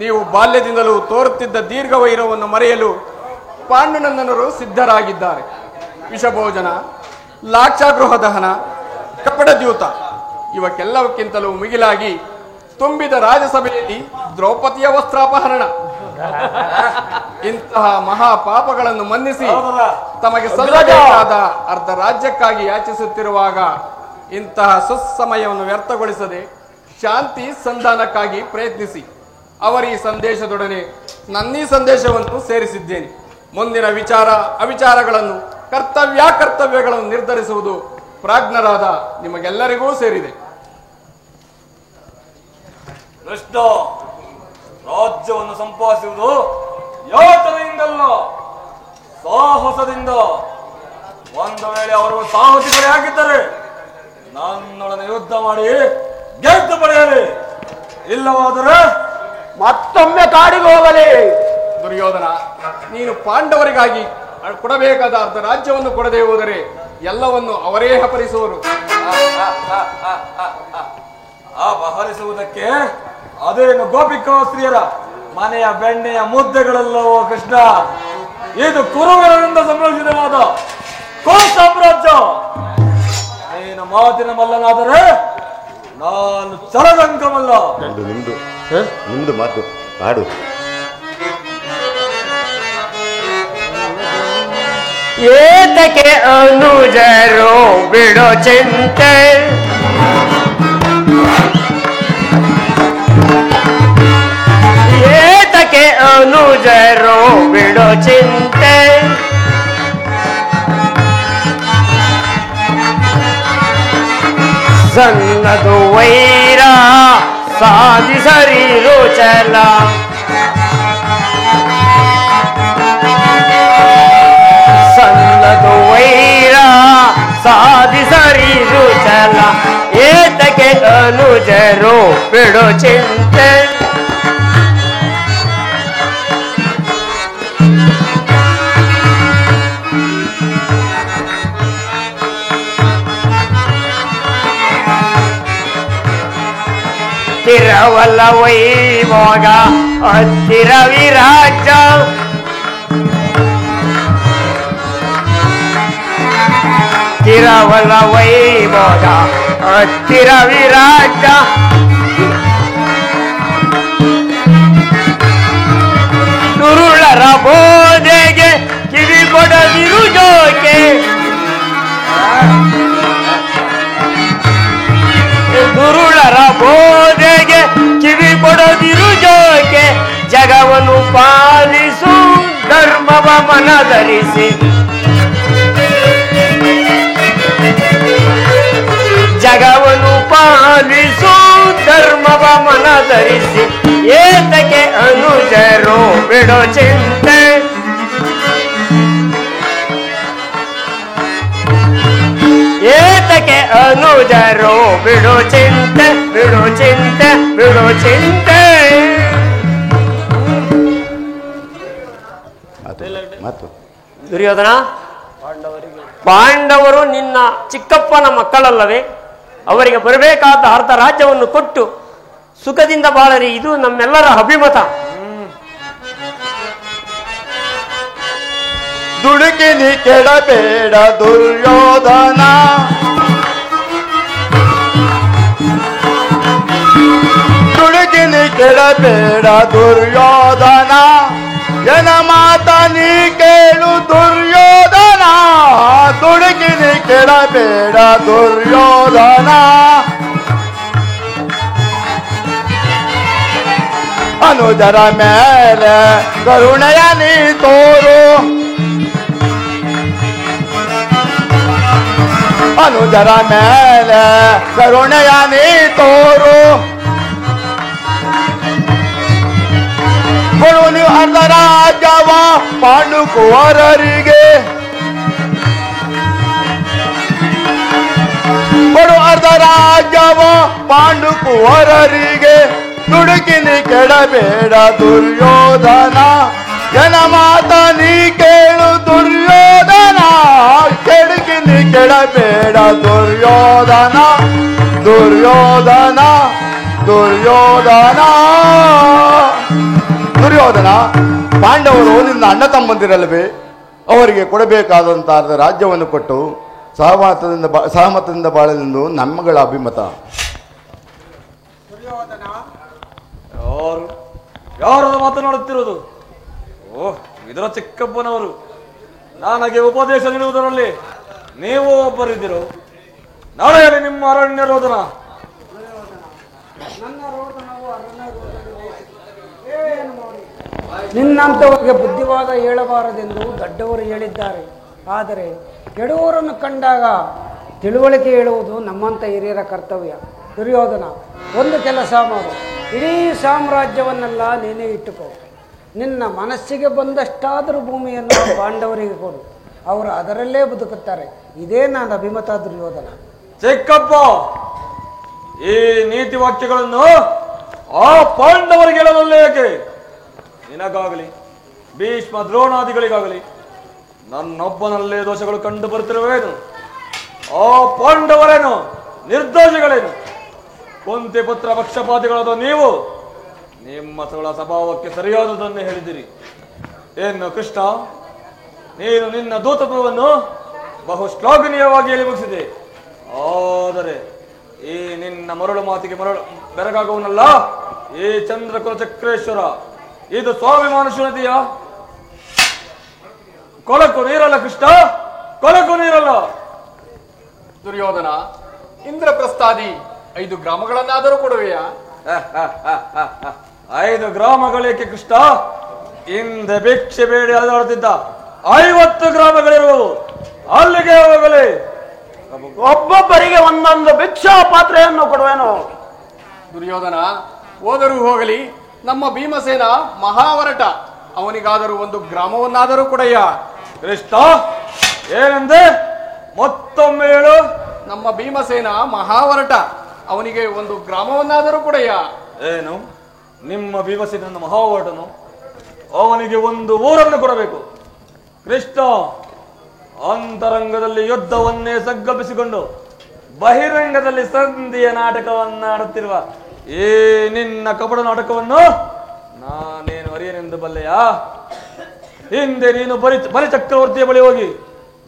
ನೀವು ಬಾಲ್ಯದಿಂದಲೂ ತೋರುತ್ತಿದ್ದ ದೀರ್ಘವೈರವನ್ನು ಮರೆಯಲು ಪಾಂಡುನಂದನರು ಸಿದ್ಧರಾಗಿದ್ದಾರೆ. ವಿಷಭೋಜನ, ಲಾಕ್ಷಾಗೃಹ ದಹನ, ಕಪಟ ದ್ಯೂತ ಇವಕ್ಕೆಲ್ಲಕ್ಕಿಂತಲೂ ಮಿಗಿಲಾಗಿ ತುಂಬಿದ ರಾಜಸಭೆಯಲ್ಲಿ ದ್ರೌಪದಿಯ ವಸ್ತ್ರಾಪಹರಣ, ಇಂತಹ ಮಹಾಪಾಪಗಳನ್ನು ಮನ್ನಿಸಿ ತಮಗೆ ಸಲ್ಲಬೇಕಾದ ಅರ್ಧ ರಾಜ್ಯಕ್ಕಾಗಿ ಯಾಚಿಸುತ್ತಿರುವಾಗ ಇಂತಹ ಸುಸಮಯವನ್ನು ವ್ಯರ್ಥಗೊಳಿಸದೆ ಶಾಂತಿ ಸಂಧಾನಕ್ಕಾಗಿ ಪ್ರಯತ್ನಿಸಿ. ಅವರ ಈ ಸಂದೇಶದೊಡನೆ ನನ್ನೀ ಸಂದೇಶವನ್ನು ಸೇರಿಸಿದ್ದೇನೆ. ಮುಂದಿನ ವಿಚಾರ ಅವಿಚಾರಗಳನ್ನು, ಕರ್ತವ್ಯಗಳನ್ನು ನಿರ್ಧರಿಸುವುದು ಪ್ರಾಜ್ಞರಾದ ನಿಮಗೆಲ್ಲರಿಗೂ ಸೇರಿದೆ. ಕೃಷ್ಣ, ರಾಜ್ಯವನ್ನು ಸಂಪಾದಿಸುವುದು ಯೋಚನೆಯಿಂದಲ್ಲ, ಸಾಹಸದಿಂದ. ಒಂದು ವೇಳೆ ಅವರು ಸಾಹಸಿಗಳೇ ಆಗಿದ್ದರೆ ನನ್ನೊಡನೆ ಯುದ್ಧ ಮಾಡಿ ಗೆದ್ದು ಪಡೆಯಲಿ, ಇಲ್ಲವಾದರೆ ಮತ್ತೊಮ್ಮೆ ಕಾಡಿಗೆ ಹೋಗಲಿ. ದುರ್ಯೋಧನ, ನೀನು ಪಾಂಡವರಿಗಾಗಿ ಕೊಡಬೇಕಾದ ಅರ್ಧ ರಾಜ್ಯವನ್ನು ಕೊಡದೆ ಹೋದರೆ ಎಲ್ಲವನ್ನು ಅವರೇ ಅಪಹರಿಸುವರು. ಅಪಹರಿಸುವುದಕ್ಕೆ ಅದೇನು ಗೋಪಿಕಾ ಸ್ತ್ರೀಯರ ಮನೆಯ ಬೆಣ್ಣೆಯ ಮುದ್ದೆಗಳಲ್ಲವೋ ಕೃಷ್ಣ? ಇದು ಕುರುವರಿಂದ ಸಂರಕ್ಷಿತವಾದ ಕೋ ಸಾಮ್ರಾಜ್ಯ. ನೀನು ಮಾತಿನ ಮಲ್ಲನಾದರೆ ನಾನು ಚಲದಂಕಮಲ್ಲ. ನಿಮ್ದು ಮಾತು ಆಡು. ಏತಕ್ಕೆ ಅನುಜರು ಬಿಡೋ ಚಿಂತೆ, ಏತಕ್ಕೆ ಅನುಜರು ಬಿಡೋ ಚಿಂತೆ, ಸನ್ನದು ವೈರ ಸಾಧಿಸರಿರೋ ಚಲ, ಸನ್ನದು ವೈರ ಸಾಧಿಸರಿರು ಚಲ, ಏತಕ್ಕೆ ಅನುಜರು ಬಿಡೋ ಚಿಂತೆ. ತಿರವಲ್ಲ ವೈಭೋಗ ಹತ್ತಿರ ವಿರಾಜ, ತಿರವಲ್ಲ ವೈಭೋಗ ಹತ್ತಿರ ವಿರಾಜ, ದುರುಳರ ಬೋಧೆಗೆ ಕಿವಿ ಕೊಡದಿರು ಜೋಕೆ, ದುರುಳರ ಬೋಧೆಗೆ ಕಿವಿ ಕೊಡದಿರು ಜೋಕೆ, ಜಗವನ್ನು ಪಾಲಿಸು ಧರ್ಮವ ಮನಧರಿಸಿ, ಜಗವನ್ನು ಪಾಲಿಸು ಧರ್ಮವ ಮನಧರಿಸಿ, ಏತಕ್ಕೆ ಅನುಜರು ಬಿಡೋ ಚಿಂತೆ, ಏತಕ್ಕೆ ಅನುಜರು ಬಿಡೋ ಚಿಂತೆ, ಬಿಡೋ ಚಿಂತೆ, ಬಿಡೋ ಚಿಂತೆ. ಮಾತು ದುರ್ಯೋಧನ, ಪಾಂಡವರಿಗೆ ಪಾಂಡವರು ನಿನ್ನ ಚಿಕ್ಕಪ್ಪನ ಮಕ್ಕಳಲ್ಲವೇ? ಅವರಿಗೆ ಬರಬೇಕಾದ ಅರ್ಧ ರಾಜ್ಯವನ್ನು ಕೊಟ್ಟು ಸುಖದಿಂದ ಬಾಳರಿ, ಇದು ನಮ್ಮೆಲ್ಲರ ಅಭಿಮತ. ದುಡುಕಿನಿ ಕೆಡಬೇಡ ದುರ್ಯೋಧನ, ದುಡುಕಿನಿ ಕೆಡಬೇಡ ದುರ್ಯೋಧನ, ಜನ ಮಾತ ನೀ ಕೇಳು ದುರ್ಯೋಧನ, ದುಡುಕಿನಿ ಕೆಡಬೇಡ ದುರ್ಯೋಧನ. ಅನುಜರ ಮೇಲೆ ಕರುಣೆಯ ನೀ ತೋರು, ಅನುಜರ ಮೇಲೆ ಕರುಣೆಯ ನೀ ತೋರು. ಕೊಡು ನೀವು ಅರ್ಧ ರಾಜ್ಯವ ಪಾಂಡುಕುವರರಿಗೆ, ಕೊಡು ಅರ್ಧ ರಾಜ್ಯವ ಪಾಂಡುಕುವರರಿಗೆ. ದುಡುಕಿನಿ ಕೆಡಬೇಡ ದುರ್ಯೋಧನ, ಜನ ಮಾತ ನೀ ಕೇಳು ದುರ್ಯೋಧನ, ಕೆಡುಕಿನಿ ಕೆಡಬೇಡ ದುರ್ಯೋಧನ, ದುರ್ಯೋಧನ ದುರ್ಯೋಧನ. ದುರ್ಯೋಧನ, ಪಾಂಡವರು ನಿನ್ನ ಅಣ್ಣ ತಮ್ಮಂದಿರಲ್ವೇ? ಅವರಿಗೆ ಕೊಡಬೇಕಾದಂತ ರಾಜ್ಯವನ್ನು ಕೊಟ್ಟು ಸಹಮತದಿಂದ ಬಾಳಲೆಂದು ನಮ್ಮಗಳ ಅಭಿಮತ. ಯಾರು ಮಾತನಾಡುತ್ತಿರುವುದು? ಓಹ್, ಇದರ ಚಿಕ್ಕಪ್ಪನವರು. ನನಗೆ ಉಪದೇಶ ನೀಡುವುದರಲ್ಲಿ ನೀವು ಒಬ್ಬರಿದ್ದಿರು. ನಾಳೆಯಲ್ಲಿ ನಿಮ್ಮ ಅರಣ್ಯ ರೋದನ. ನಿನ್ನಂಥವರಿಗೆ ಬುದ್ಧಿವಾದ ಹೇಳಬಾರದೆಂದು ದೊಡ್ಡವರು ಹೇಳಿದ್ದಾರೆ. ಆದರೆ ಕೆಡುವರನ್ನು ಕಂಡಾಗ ತಿಳುವಳಿಕೆ ಹೇಳುವುದು ನಮ್ಮಂಥ ಹಿರಿಯರ ಕರ್ತವ್ಯ. ದುರ್ಯೋಧನ, ಒಂದು ಕೆಲಸ ಮಾಡು, ಇಡೀ ಸಾಮ್ರಾಜ್ಯವನ್ನೆಲ್ಲ ನೀನೇ ಇಟ್ಟುಕೋ. ನಿನ್ನ ಮನಸ್ಸಿಗೆ ಬಂದಷ್ಟಾದರೂ ಭೂಮಿಯನ್ನು ಪಾಂಡವರಿಗೆ ಕೊಡು, ಅವರು ಅದರಲ್ಲೇ ಬದುಕುತ್ತಾರೆ. ಇದೇ ನನ್ನ ಅಭಿಮತ ದುರ್ಯೋಧನ. ಚಿಕ್ಕಪ್ಪ, ಈ ನೀತಿ ವಾಕ್ಯಗಳನ್ನು ಆ ಪಾಂಡವರಿಗೆ ಹೇಳಲೇ ಏಕೆ? ನಿನಗಾಗಲಿ ಭೀಷ್ಮ ದ್ರೋಣಾದಿಗಳಿಗಾಗಲಿ ನನ್ನೊಬ್ಬನಲ್ಲೇ ದೋಷಗಳು ಕಂಡು ಬರುತ್ತಿರುವೇನು? ಆ ಪಾಂಡವರೇನು ನಿರ್ದೋಷಗಳೇನು? ಕುಂತಿ ಪುತ್ರ ಪಕ್ಷಪಾತಿಗಳಾದ ನೀವು ನಿಮ್ಮ ಸ್ವಭಾವಕ್ಕೆ ಸರಿಯಾದದನ್ನು ಹೇಳಿದಿರಿ. ಏನು ಕೃಷ್ಣ, ನೀನು ನಿನ್ನ ದೂತತ್ವವನ್ನು ಬಹು ಶ್ಲಾಘನೀಯವಾಗಿ ಹೇಳಿ ಮುಗಿಸಿದೆ. ಆದರೆ ಈ ನಿನ್ನ ಮರಳು ಮಾತಿಗೆ ಬೆರಗಾಗುವನಲ್ಲ ಈ ಚಂದ್ರಕುಲ ಚಕ್ರೇಶ್ವರ. ಇದು ಸ್ವಾಭಿಮಾನ ಶೂನ್ಯತೆಯ ಕೊಳಕು ನೀರಲ್ಲ ಕೃಷ್ಣ, ಕೊಳಕು ನೀರಲ್ಲ. ದುರ್ಯೋಧನ, ಇಂದ್ರಪ್ರಸ್ಥಾದಿ 5 ಗ್ರಾಮಗಳನ್ನಾದರೂ ಕೊಡುವೆಯಾ? 5 ಗ್ರಾಮಗಳೇಕೆ ಕೃಷ್ಣ? ಹಿಂದೆ ಭಿಕ್ಷೆ ಬೇಡಿ ಅಲೆದಾಡುತ್ತಿದ್ದ 50 ಗ್ರಾಮಗಳಿರುವವು. ಅಲ್ಲಿಗೆ ಹೋಗಲಿ. ಒಬ್ಬೊಬ್ಬರಿಗೆ ಒಂದೊಂದು ಭಿಕ್ಷಾ ಪಾತ್ರೆಯನ್ನು ಕೊಡುವೆನು. ದುರ್ಯೋಧನ, ಹೋದರೂ ಹೋಗಲಿ, ನಮ್ಮ ಭೀಮಸೇನ ಮಹಾವರಟ, ಅವನಿಗಾದರೂ 1 ಗ್ರಾಮವನ್ನಾದರೂ ಕೊಡಯ್ಯ. ಕೃಷ್ಣ, ಏನೆಂದೆ? ಮತ್ತೊಮ್ಮೆ ಹೇಳು. ನಮ್ಮ ಭೀಮಸೇನ ಮಹಾವರಟ, ಅವನಿಗೆ 1 ಗ್ರಾಮವನ್ನಾದರೂ ಕೊಡಯ್ಯ. ಏನು? ನಿಮ್ಮ ಭೀಮಸೇನ ಮಹಾವಟನು ಅವನಿಗೆ 1 ಊರನ್ನು ಕೊಡಬೇಕು? ಕೃಷ್ಣ, ಅಂತರಂಗದಲ್ಲಿ ಯುದ್ಧವನ್ನೇ ಸಂಕಲ್ಪಿಸಿಕೊಂಡು ಬಹಿರಂಗದಲ್ಲಿ ಸಂಧಿಯ ನಾಟಕವನ್ನಾಡುತ್ತಿರುವ ಈ ನಿನ್ನ ಕಪಟ ನಾಟಕವನ್ನು ನಾನೇನು ಅರಿಯನೆಂದು ಬಲ್ಲೆಯಾ? ಹಿಂದೆ ನೀನು ಬಲಿ ಚಕ್ರವರ್ತಿಯ ಬಳಿ ಹೋಗಿ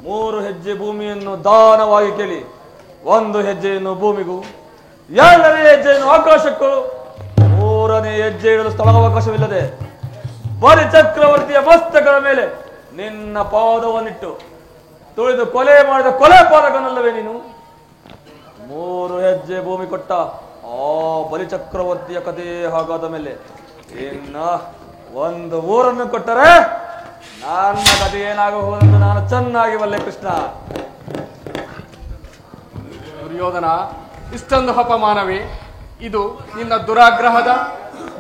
3 ಹೆಜ್ಜೆ ಭೂಮಿಯನ್ನು ದಾನವಾಗಿ ಕೇಳಿ 1 ಹೆಜ್ಜೆಯನ್ನು ಭೂಮಿಗೂ, 2ನೇ ಹೆಜ್ಜೆಯನ್ನು ಆಕಾಶಕ್ಕೂ, 3ನೇ ಹೆಜ್ಜೆ ಇಡಲು ಸ್ಥಳಾವಕಾಶವಿಲ್ಲದೆ ಬಲಿ ಚಕ್ರವರ್ತಿಯ ಮಸ್ತಕದ ಮೇಲೆ ನಿನ್ನ ಪಾದವನ್ನಿಟ್ಟು ತುಳಿದು ಕೊಲೆ ಮಾಡಿದ ಕೊಲೆ ಪಾದಕನಲ್ಲವೇ ನೀನು? 3 ಹೆಜ್ಜೆ ಭೂಮಿ ಕೊಟ್ಟ ಆ ಬಲಿ ಚಕ್ರವರ್ತಿಯ ಕಥೆ ಹಾಗಾದ ಮೇಲೆ ಇನ್ನ 1 ಊರನ್ನು ಕೊಟ್ಟರೆ ನನ್ನ ಕಥೆ ಏನಾಗಬಹುದೆಂದು ನಾನು ಚೆನ್ನಾಗಿ ಬಲ್ಲೆ ಕೃಷ್ಣ. ದುರ್ಯೋಧನ, ಇಷ್ಟೊಂದು ಅಪಮಾನವೇ? ಇದು ನಿನ್ನ ದುರಾಗ್ರಹದ,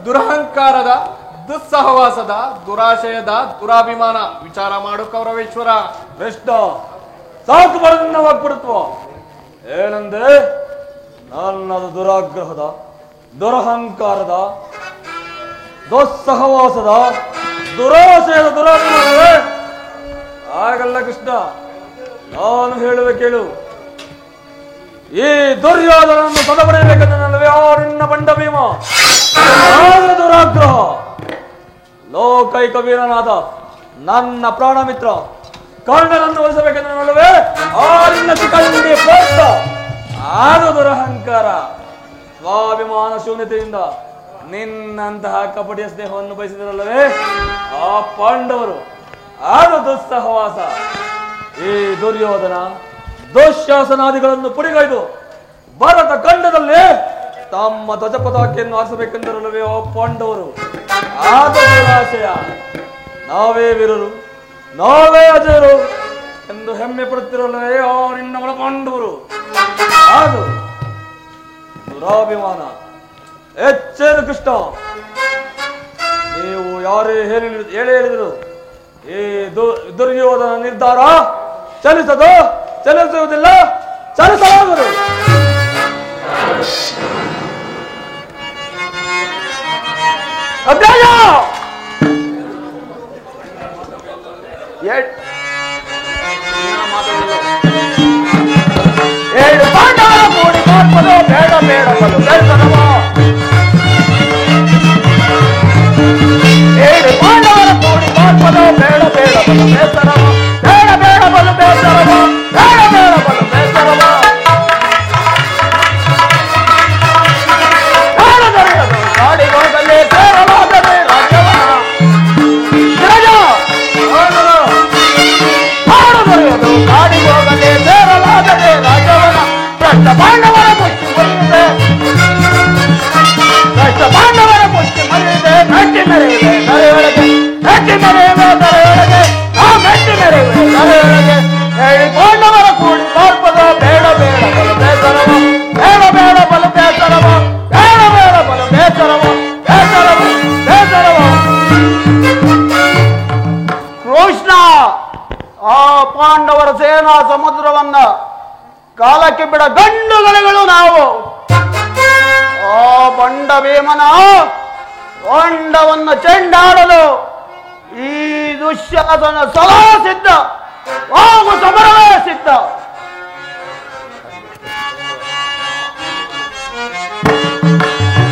ದುರಹಂಕಾರದ, ದುಸ್ಸಹವಾಸದ, ದುರಾಶಯದ, ದುರಾಭಿಮಾನ. ವಿಚಾರ ಮಾಡು ಕೌರವೇಶ್ವರ. ಕೃಷ್ಣ, ಸಾಕು ಬರದಿಂದ ವಾಗ್ಬಿಡುತ್ತವ. ಏನಂದೆ? ನನ್ನದು ದುರಾಗ್ರಹದ, ದುರಹಂಕಾರದ, ದುಸ್ಸಹವಾಸದ, ದುರಾಶಯದ, ದುರಾಭಿಮಾನವೇ? ಆಗಲ್ಲ ಕೃಷ್ಣ. ನಾನು ಹೇಳುವೆ ಕೇಳು. ಈ ದುರ್ಯೋಧನನ್ನು ಸದಪಡೆಯಬೇಕೆಂದಲ್ಲವೇ ನಿನ್ನ ಬಂಡ ಭೀಮ ದುರಾಗ್ರಹ. ಲೋಕೈಕ ವೀರನಾದ ನನ್ನ ಪ್ರಾಣ ಮಿತ್ರ ಕರ್ಣನನ್ನು ಉಳಿಸಬೇಕೆಂದಲ್ಲವೇ ನಿನ್ನ ಚಿಕ್ಕಂಡಿ ಪ್ರೋತ್ಸ. ಅದು ದುರಹಂಕಾರ. ಸ್ವಾಭಿಮಾನ ಶೂನ್ಯತೆಯಿಂದ ನಿನ್ನಂತಹ ಕಪಟಿಯ ಸ್ನೇಹವನ್ನು ಬಯಸಿದರಲ್ಲವೇ ಆ ಪಾಂಡವರು. ಅದು ದುಸ್ಸಹವಾಸ. ಈ ದುರ್ಯೋಧನ ದುಶ್ಯಾಸನಾದಿಗಳನ್ನು ಪುಡಿಗೈದು ಭರತ ಖಂಡದಲ್ಲಿ ತಮ್ಮ ಧ್ವಜ ಪತಾಕೆಯನ್ನು ಆರಿಸಬೇಕೆಂದರಲ್ಲವೇ ಆ ಪಾಂಡವರು. ಆದ ದುರಾಶಯ. ನಾವೇ ವೀರರು, ನಾವೇ ಅಜಯರು ಎಂದು ಹೆಮ್ಮೆ ಪಡುತ್ತಿರಲ್ಲವೇ ಆ ನಿನ್ನ ಒಳ ಪಾಂಡವರು. ಅದು ದುರಾಭಿಮಾನ. ಎಚ್ಚೇರು ಕೃಷ್ಣ. ನೀವು ಯಾರೇ ಹೇಳಿದರು ಈ ದುರ್ಯೋಧನ ನಿರ್ಧಾರ ಚಲಿಸುವುದಿಲ್ಲ, ಚಲಿಸಲಾಗದು. ಅಭ್ಯಾಸ ಏಳು ಪಾಂಡವರ ಕೂಡಿ ಮಾಡ್ಬೋದು ಬೇಡ ಬೇಡ ಬಲು ಬೇಸರವ. ಏಳು ಪಾಂಡವರ ಕೂಡಿ ಮಾಡ್ಬೋದು ಬೇಡ ಬೇಡ ಬಲು ಬೇಸರವ. ಬೇಡ ಬೇಡ ಬಲು ಬೇಸರವ. ಬೇಡ ಬೇಡ ಬಲು ಬೇಸರವ. ಕಾಡಿಗೋಗಲೇ ಸೇರಲಾಗದೆ ರಾಜ್ಯವ. ಕಾಡಿಗೋಗಲೇ ಸೇರಲಾಗದೆ ರಾಜ್ಯವನ. ಭ್ರಷ್ಟ ಪಾಂಡವರ ಮುಷ್ಟಿ ಮುರಿಯುತ್ತೆ. ಭ್ರಷ್ಟ ಪಾಂಡವರ ಮುಷ್ಟಿ ಮುರಿಯುತ್ತೆ. ಮೆಟ್ಟಿ ಮೆರೆಯುವೆ ನರೆಯೊಳಗೆ. ಮೆಟ್ಟಿ ಮೆರೆಯುವೆ ನರೆಯೊಳಗೆ. ಆ ಮೆಟ್ಟಿ ಮೆರೆಯುವೆ ನರೆಯೊಳಗೆ. ಹೇಳಿ ಪಾಂಡವರ ಕೂಡಿ ಪಾರ್ಪದ ಬೇಡ ಬೇಡ ಬಲು ಬೇಸರವ. ಬೇಡ ಬೇಡ ಬಲು ಬೇಸರವ. ಬೇಡ ಬೇಡ ಬಲು ಬೇಸರವ. ಬೇಸರವ ಬೇಸರವ. ಕೃಷ್ಣ ಆ ಪಾಂಡವರ ಸೇನಾ ಸಮುದ್ರವನ್ನ ಕಾಲಕ್ಕೆ ಬಿಡ ಗಂಡುಗಳೆಗಳು ನಾವು. ಆ ಬಂಡ ಭೀಮನ ಹೊಂಡವನ್ನು ಚೆಂಡಾಡಲು ಈ ದುಶ್ಯಾಸನ ಸಲಾ ಸಿದ್ಧ. ಹಾಗೂ ಸಮರವೇ ಸಿದ್ಧ.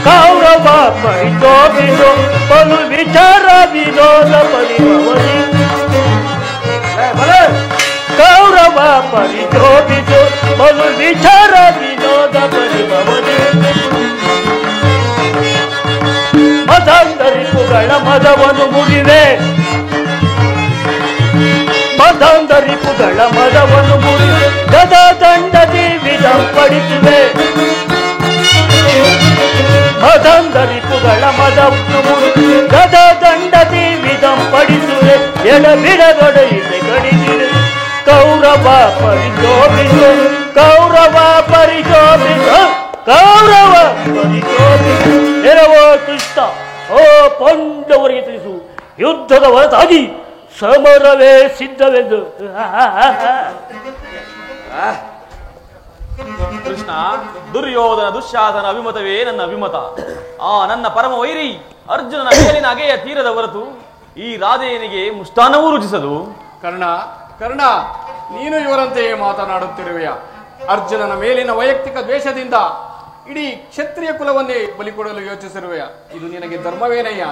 ಕೌರವ ಪರಿಶೋಭಿಸು ಬಲು ವಿಚಾರ ವಿನೋದ ಪರಿಭವನಿ. ಕೌರವ ಪರಿಶೋಭಿಸು ಬಲು ವಿಚಾರ ವಿನೋದ ಪರಿಭವನಿ. ಮದಾಂಧರಿಪುಗಳ ಮದವನ್ನು ಮುರಿವೆ. ಮದಾಂಧರಿಪುಗಳ ಮದವನ್ನು ಮುರಿವೆ. ಗದಾ ದಂಡದಿ ವಿಧಂಪಡಿಸುವೆ. ಮದಂಧರಿಪುಗಳ ಮದವನ್ನು ಮುರಿದು ಗದಾ ದಂಡದಿ ವಿಧಂಪಡಿಸುವೆ. ಎಡಬಿಡದೊಡೆಯಿದೆ ಗಡಿಗಿಡೆ. ಕೌರವ ಪರಿಶೋಭಿಸು. ಕೌರವ ಪರಿಶೋಭಿಸು. ಕೌರವ ಪರಿಶೋಭಿಸು. ಎರವೋ ಕೃಷ್ಣ ಓ ಪಾಂಡವರಿಗೆ ತಿಳಿಸು. ಯುದ್ಧದ ಹೊರತಾಗಿ ಸಮರವೇ ಸಿದ್ಧವೆಂದು. ಕೃಷ್ಣ, ದುರ್ಯೋಧನ ದುಶ್ಯಾಸನ ಅಭಿಮತವೇ ನನ್ನ ಅಭಿಮತ. ನನ್ನ ಪರಮ ವೈರಿ ಅರ್ಜುನನ ಮೇಲಿನ ಅಗೆಯ ತೀರದ ಹೊರತು ಈ ರಾಧೆಯನಿಗೆ ಮುಷ್ಟಾನವೂ ರುಚಿಸದು. ಕರ್ಣ ಕರ್ಣ, ನೀನು ಇವರಂತೆಯೇ ಮಾತನಾಡುತ್ತಿರುವೆಯ. ಅರ್ಜುನನ ಮೇಲಿನ ವೈಯಕ್ತಿಕ ದ್ವೇಷದಿಂದ ಇಡೀ ಕ್ಷತ್ರಿಯ ಕುಲವನ್ನೇ ಬಲಿಕೊಡಲು ಯೋಚಿಸಿರುವೆಯ. ಇದು ನಿನಗೆ ಧರ್ಮವೇನಯ್ಯ?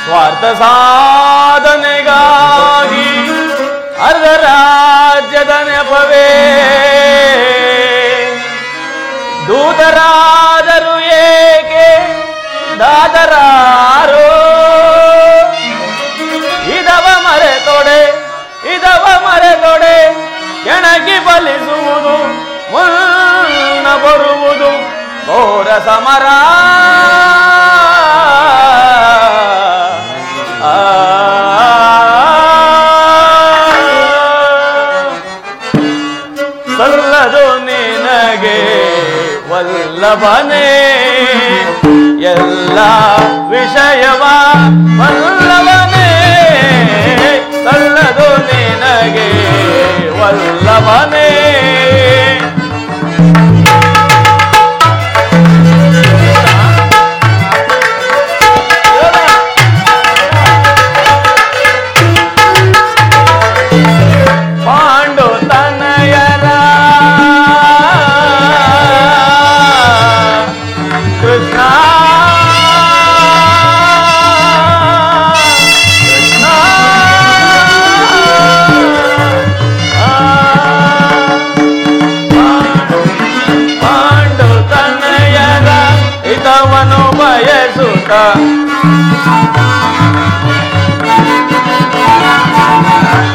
ಸ್ವಾರ್ಥ ಸಾಧನೆಗಾಗಿ ಅರ್ಧ ರಾಜ್ಯದ ನೆಪವೇ ದೂತರಾದರು ಏಕೆ ದಾದರಾರೋ. ಇದವ ಮರೆತೊಡೆ ಕೆಣಕಿ ಬಲಿಸುವುದು ಮುನ್ನ ಬರುವುದು ಘೋರ ಸಮರ. ಸಲ್ಲದು ನಿನಗೆ ವಲ್ಲಭನೇ ಎಲ್ಲ ವಿಷಯವ ವಲ್ಲಭನೇ. ಸಲ್ಲದು ನಿನಗೆ ವಲ್ಲಭನೇ.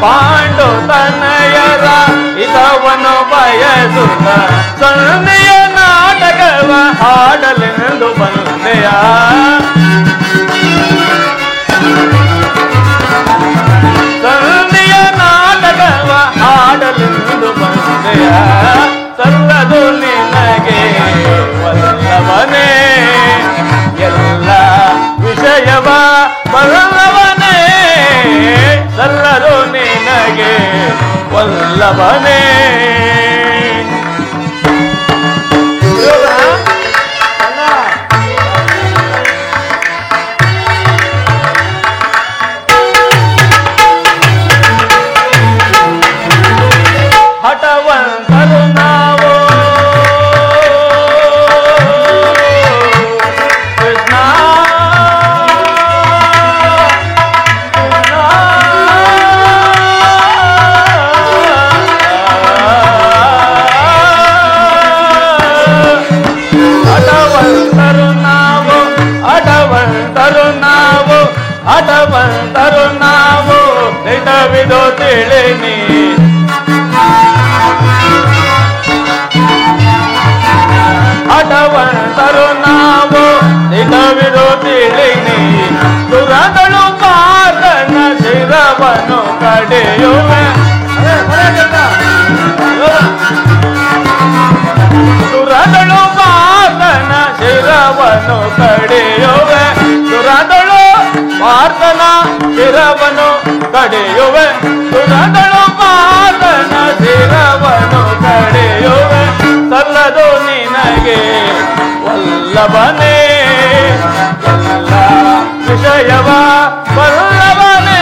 ಪಾಂಡು ತನಯರ ಇದವನು ಬಯಸುತ್ತ ಸಂಧಿಯ ನಾಟಕವ ಹಾಡಲೆಂದು ಬಂದೆಯ ಸಂಧಿಯ ನಾಟಕವ ಹಾಡಲೆಂದು ಬಂದೆಯ ಸಲ್ಲದು ನಿನಗೆ ವಲ್ಲವನೇ ಎಲ್ಲ ವಿಷಯವ ಬಲ್ಲವನೇ ಸಲ್ಲದು ನಿನಗೆ ವಲ್ಲಭನೇ. ಹಠವಂತರು ನಾವು ಕೃಷ್ಣ ಹಠವಂತರು ನಾವು ದಿಟವಿದು ತಿಳಿನಿ ಹಠವಂತರು ನಾವು ದಿಟವಿದು ತಿಳಿನಿ ದುರದಳು ಕಾರಣ ಶಿರವನ್ನು ಕಡೆಯುವೆ ದುರದಳು ಕಾರಣ ಶಿರವನ್ನು ಕಡೆಯುವೆ ದುರದಳು ಪಾರ್ಥನ ಶಿರವನ್ನು ಕಡೆಯುವೆ ದುರದಳು ಪಾರ್ಥನ ಶಿರವನ್ನು ಕಡೆಯುವೆ ಸಲ್ಲದು ನಿನಗೆ ವಲ್ಲಭನೇ ಎಲ್ಲ ವಿಷಯವ ವಲ್ಲಭನೇ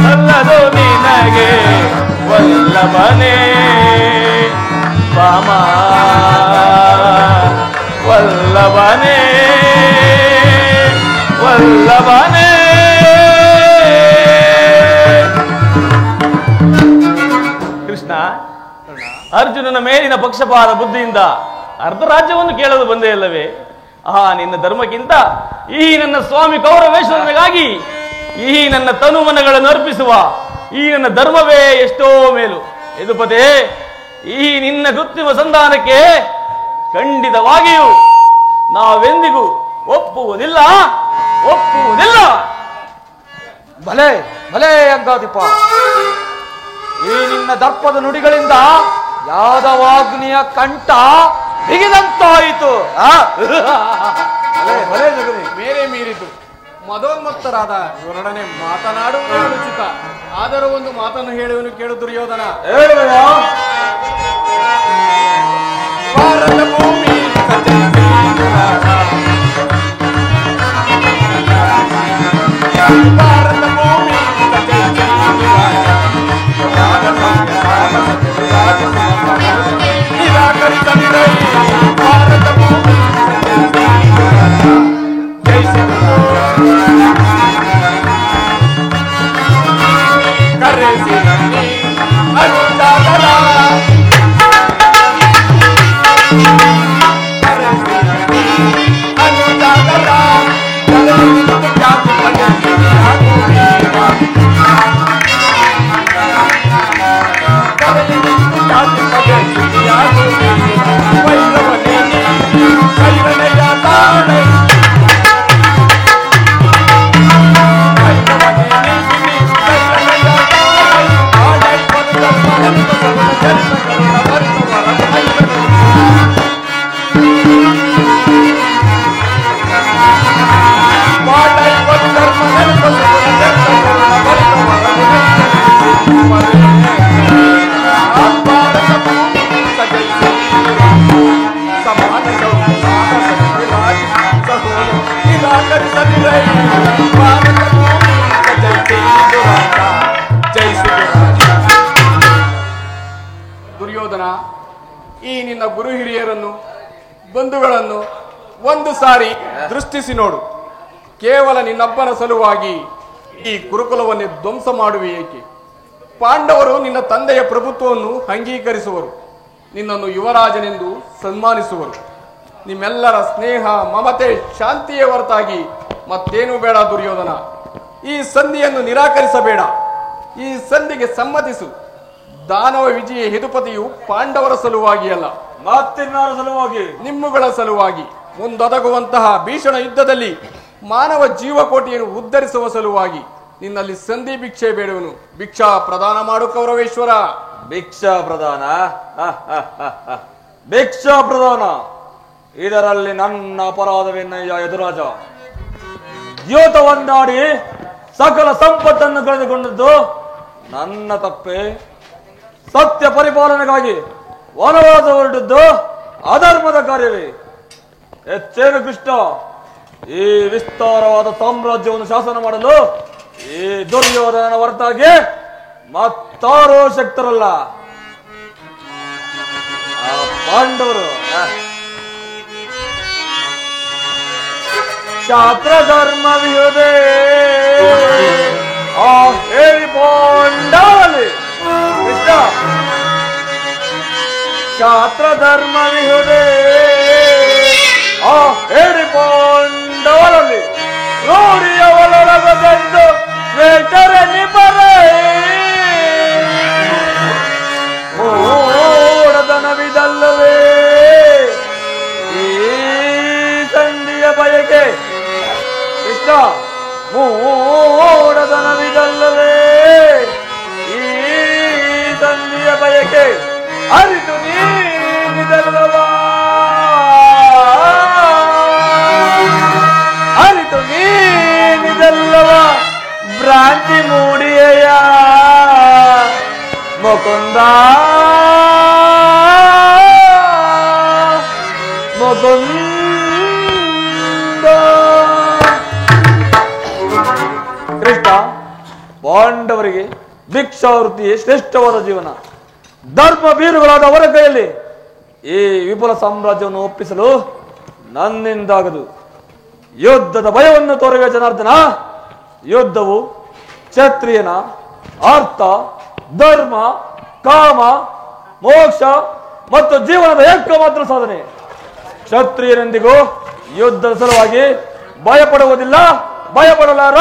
ಸಲ್ಲದು ನಿನಗೆ ವಲ್ಲಭನೇ ವಾಮ ವಲ್ಲಭನೇ ವಲ್ಲಭನೇ. ಕೃಷ್ಣ ಅರ್ಜುನನ ಮೇಲಿನ ಪಕ್ಷಪಾತ ಬುದ್ಧಿಯಿಂದ ಅರ್ಧ ರಾಜ್ಯವನ್ನು ಕೇಳಲು ಬಂದೇ ಅಲ್ಲವೇ? ನಿನ್ನ ಧರ್ಮಕ್ಕಿಂತ ಈ ನನ್ನ ಸ್ವಾಮಿ ಕೌರವೇಶ್ವರನಿಗಾಗಿ ಈ ನನ್ನ ತನುಮನಗಳನ್ನು ಅರ್ಪಿಸುವ ಈ ನನ್ನ ಧರ್ಮವೇ ಎಷ್ಟೋ ಮೇಲು. ಯದುಪತೆ, ಈ ನಿನ್ನ ಕೃತ್ರಿಮ ಸಂಧಾನಕ್ಕೆ ಖಂಡಿತವಾಗಿಯೂ ನಾವೆಂದಿಗೂ ಒಪ್ಪುವುದಿಲ್ಲ. ಭಲೆ ಭಲೆ ಅಂಗಾಧಿಪ, ಈ ನಿನ್ನ ದರ್ಪದ ನುಡಿಗಳಿಂದ ಯಾದವಾಗ್ನಿಯ ಕಂಠ ಬಿಗಿದಂತಾಯಿತು. ಮೇರೆ ಮೀರಿತು. ಮದೋನ್ಮತ್ತರಾದ ಇವರೊಡನೆ ಮಾತನಾಡುವುದು ಉಚಿತ. ಆದರೂ ಒಂದು ಮಾತನ್ನು ಹೇಳುವನು ಕೇಳು ದುರ್ಯೋಧನ. ಭಾರತ ಭೂಮಿ ಭಾರತ ಭೂಮಿ ನಿರಾಕರಿಸಂದ್ರೆ ಭಾರತ ಭೂಮಿ ಕರೆಸಿ ಅನುದಾನ ದುರ್ಯೋಧನ, ಈ ನಿನ್ನ ಗುರು ಹಿರಿಯರನ್ನು ಬಂಧುಗಳನ್ನು ಒಂದು ಸಾರಿ ದೃಷ್ಟಿಸಿ ನೋಡು. ಕೇವಲ ನಿನ್ನಬ್ಬನ ಸಲುವಾಗಿ ಈ ಗುರುಕುಲವನ್ನೇ ಧ್ವಂಸ ಮಾಡುವೆ ಏಕೆ? ಪಾಂಡವರು ನಿನ್ನ ತಂದೆಯ ಪ್ರಭುತ್ವವನ್ನು ಅಂಗೀಕರಿಸುವರು, ನಿನ್ನನ್ನು ಯುವರಾಜನೆಂದು ಸನ್ಮಾನಿಸುವರು. ನಿಮ್ಮೆಲ್ಲರ ಸ್ನೇಹ ಮಮತೆ ಶಾಂತಿಯೇ ಹೊರತಾಗಿ ಮತ್ತೇನೂ ಬೇಡ ದುರ್ಯೋಧನ. ಈ ಸಂಧಿಯನ್ನು ನಿರಾಕರಿಸಬೇಡ, ಈ ಸಂಧಿಗೆ ಸಮ್ಮತಿಸು. ದಾನವ ವಿಜಯ ಹೇತುಪತಿಯು ಪಾಂಡವರ ಸಲುವಾಗಿ ಅಲ್ಲ, ಮತ್ತಿನ್ನಾರ ಸಲುವಾಗಿ, ನಿಮ್ಮುಗಳ ಸಲುವಾಗಿ ಮುಂದೊದಗುವಂತಹ ಭೀಷಣ ಯುದ್ಧದಲ್ಲಿ ಮಾನವ ಜೀವಕೋಟಿಯನ್ನು ಉದ್ಧರಿಸುವ ಸಲುವಾಗಿ ನಿನ್ನಲ್ಲಿ ಸಂಧಿ ಭಿಕ್ಷೆ ಬೇಡುವನು. ಭಿಕ್ಷಾ ಪ್ರದಾನ ಮಾಡು ಕೌರವೇಶ್ವರ. ಭಿಕ್ಷಾ ಪ್ರದಾನ, ಭಿಕ್ಷಾ ಪ್ರದಾನ, ಇದರಲ್ಲಿ ನನ್ನ ಅಪರಾಧವೇನಯ್ಯ ಯದುರಾಜ? ದ್ಯೋತವನ್ನಾಡಿ ಸಕಲ ಸಂಪತ್ತನ್ನು ಕಳೆದುಕೊಂಡದ್ದು ನನ್ನ ತಪ್ಪೆ. ಸತ್ಯ ಪರಿಪಾಲನೆಗಾಗಿ ವನವಾಸ ಹೊರಟದ್ದು ಅಧರ್ಮದ ಕಾರ್ಯವೇ. ಹೆಚ್ಚೇನು ಕೃಷ್ಣ, ಈ ವಿಸ್ತಾರವಾದ ಸಾಮ್ರಾಜ್ಯವನ್ನು ಶಾಸನ ಮಾಡಲು ಈ ದುರ್ಯೋಧನನ ಹೊರತಾಗಿ ಮತ್ತಾರೋ ಶಕ್ತರಲ್ಲ, ಆ ಪಾಂಡವರು. ಶಾಸ್ತ್ರ ಧರ್ಮ ವಿಹುದೇ ಆ ಹೇಳಿ ಪಾಂಡವರಲ್ಲಿ ಕೃಷ್ಣ, ಶಾಸ್ತ್ರ ಧರ್ಮ ವಿಹುದೇ ಆ ಹೇಳಿ ಪಾಂಡವರಲ್ಲಿ ರೂಢಿಯವಲೊಳಗದೆಂದು ಶ್ವೇತರ ನಿಬರೇ ಓಡದನವಿದಲ್ಲವೇ ಈ ಸಂಧಿಯ ಬಯಕೆ? ಕೃಷ್ಣ, ಮೂಡದನವಿದಲ್ಲವೇ ಈ ಸಂಧಿಯ ಬಯಕೆ? ಅರಿತು ನೀನಿದಲ್ಲವಾ, ಅರಿತು ನೀನಿದಲ್ಲವ ಭ್ರಾಂತಿ ಮೂಡಿಯ ಮುಕುಂದ, ಮುಕುಂದ. ಕೃಷ್ಣ, ಪಾಂಡವರಿಗೆ ಭಿಕ್ಷಾವೃತ್ತಿಯೇ ಶ್ರೇಷ್ಠವಾದ ಜೀವನ. ಧರ್ಮ ಬೀರುಗಳಾದ ಅವರ ಕೈಯಲ್ಲಿ ಈ ವಿಪುಲ ಸಾಮ್ರಾಜ್ಯವನ್ನು ಒಪ್ಪಿಸಲು ನನ್ನಿಂದಾಗದು. ಯುದ್ಧದ ಭಯವನ್ನು ತೋರುವ ಜನಾರ್ದನ, ಯುದ್ಧವು ಕ್ಷತ್ರಿಯನ ಅರ್ಥ, ಧರ್ಮ, ಕಾಮ, ಮೋಕ್ಷ ಮತ್ತು ಜೀವನದ ಏಕಮಾತ್ರ ಸಾಧನೆ. ಕ್ಷತ್ರಿಯನೆಂದಿಗೂ ಯುದ್ಧದ ಸಲುವಾಗಿ ಭಯಪಡುವುದಿಲ್ಲ, ಭಯಪಡಲಾರ,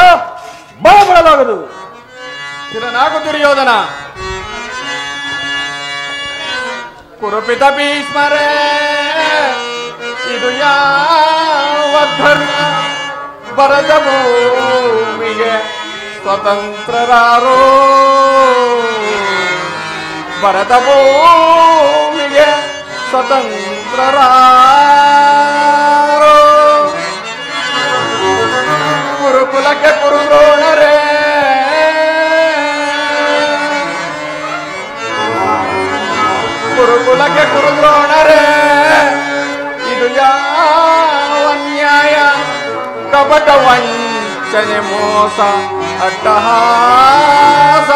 ಭಯಪಡಲಾಗದು. ಚಿರನಾಗು ದುರ್ಯೋಧನ. ಕುರುಪಿತ ಭೀಷ್ಮರೇ, ಇದು ಯಾವ ಧರ್ಮ? ಬರದ ಭೂಮಿಗೆ ಸ್ವತಂತ್ರರಾರೋ, ಬರದ ಭೂಮಿಗೆ ಸ್ವತಂತ್ರರಾರೋ. ಕುರುಕುಲಕ್ಕೆ ಕುರುದ್ರೋಣರೇ, ಕುರುಕುಲಕ್ಕೆ ಕುರುದ್ರೋಣರೇ, ಇದು ಯಾವ ನ್ಯಾಯ? ಕಪಟ ವಂಚನೆ ಮೋಸ ಅಟ್ಟಹಾಸ,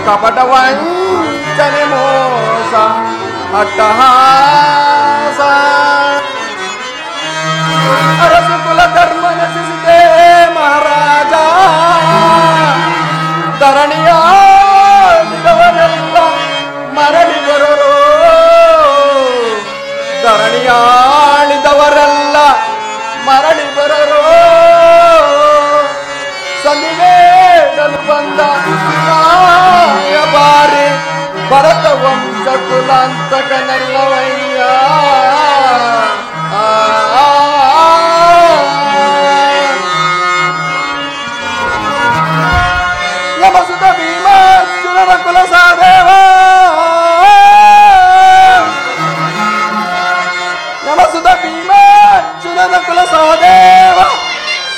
ಕಪಟ ವಂಚನೆ ಮೋಸ ಅಟ್ಟಹಾಸ. ಅರಸು ಕುಲ ಧರ್ಮ ನಶಿಸಿದೆ ಮಹಾರಾಜ, ಧರಣಿಯಾಳಿದವರೆಲ್ಲ ಮರಳಿ ಬರರು, ಧರಣಿಯಾಳಿದವರೆಲ್ಲ ಮರಳಿ ಬರರು. ಸಂಧಿವೇಡಲು ಬಂದ ಬಾರಿ ಭರತ ವಂಶ ಕುಲಾಂತಕನಲ್ಲವಯ್ಯ. ಯಮಸುತ ಭೀಮಾರ್ಜುನನ ಕುಲ ಸಾದೇವ, ಯಮಸುತ ಭೀಮಾರ್ಜುನನ ಕುಲ ಸಾದೇವ.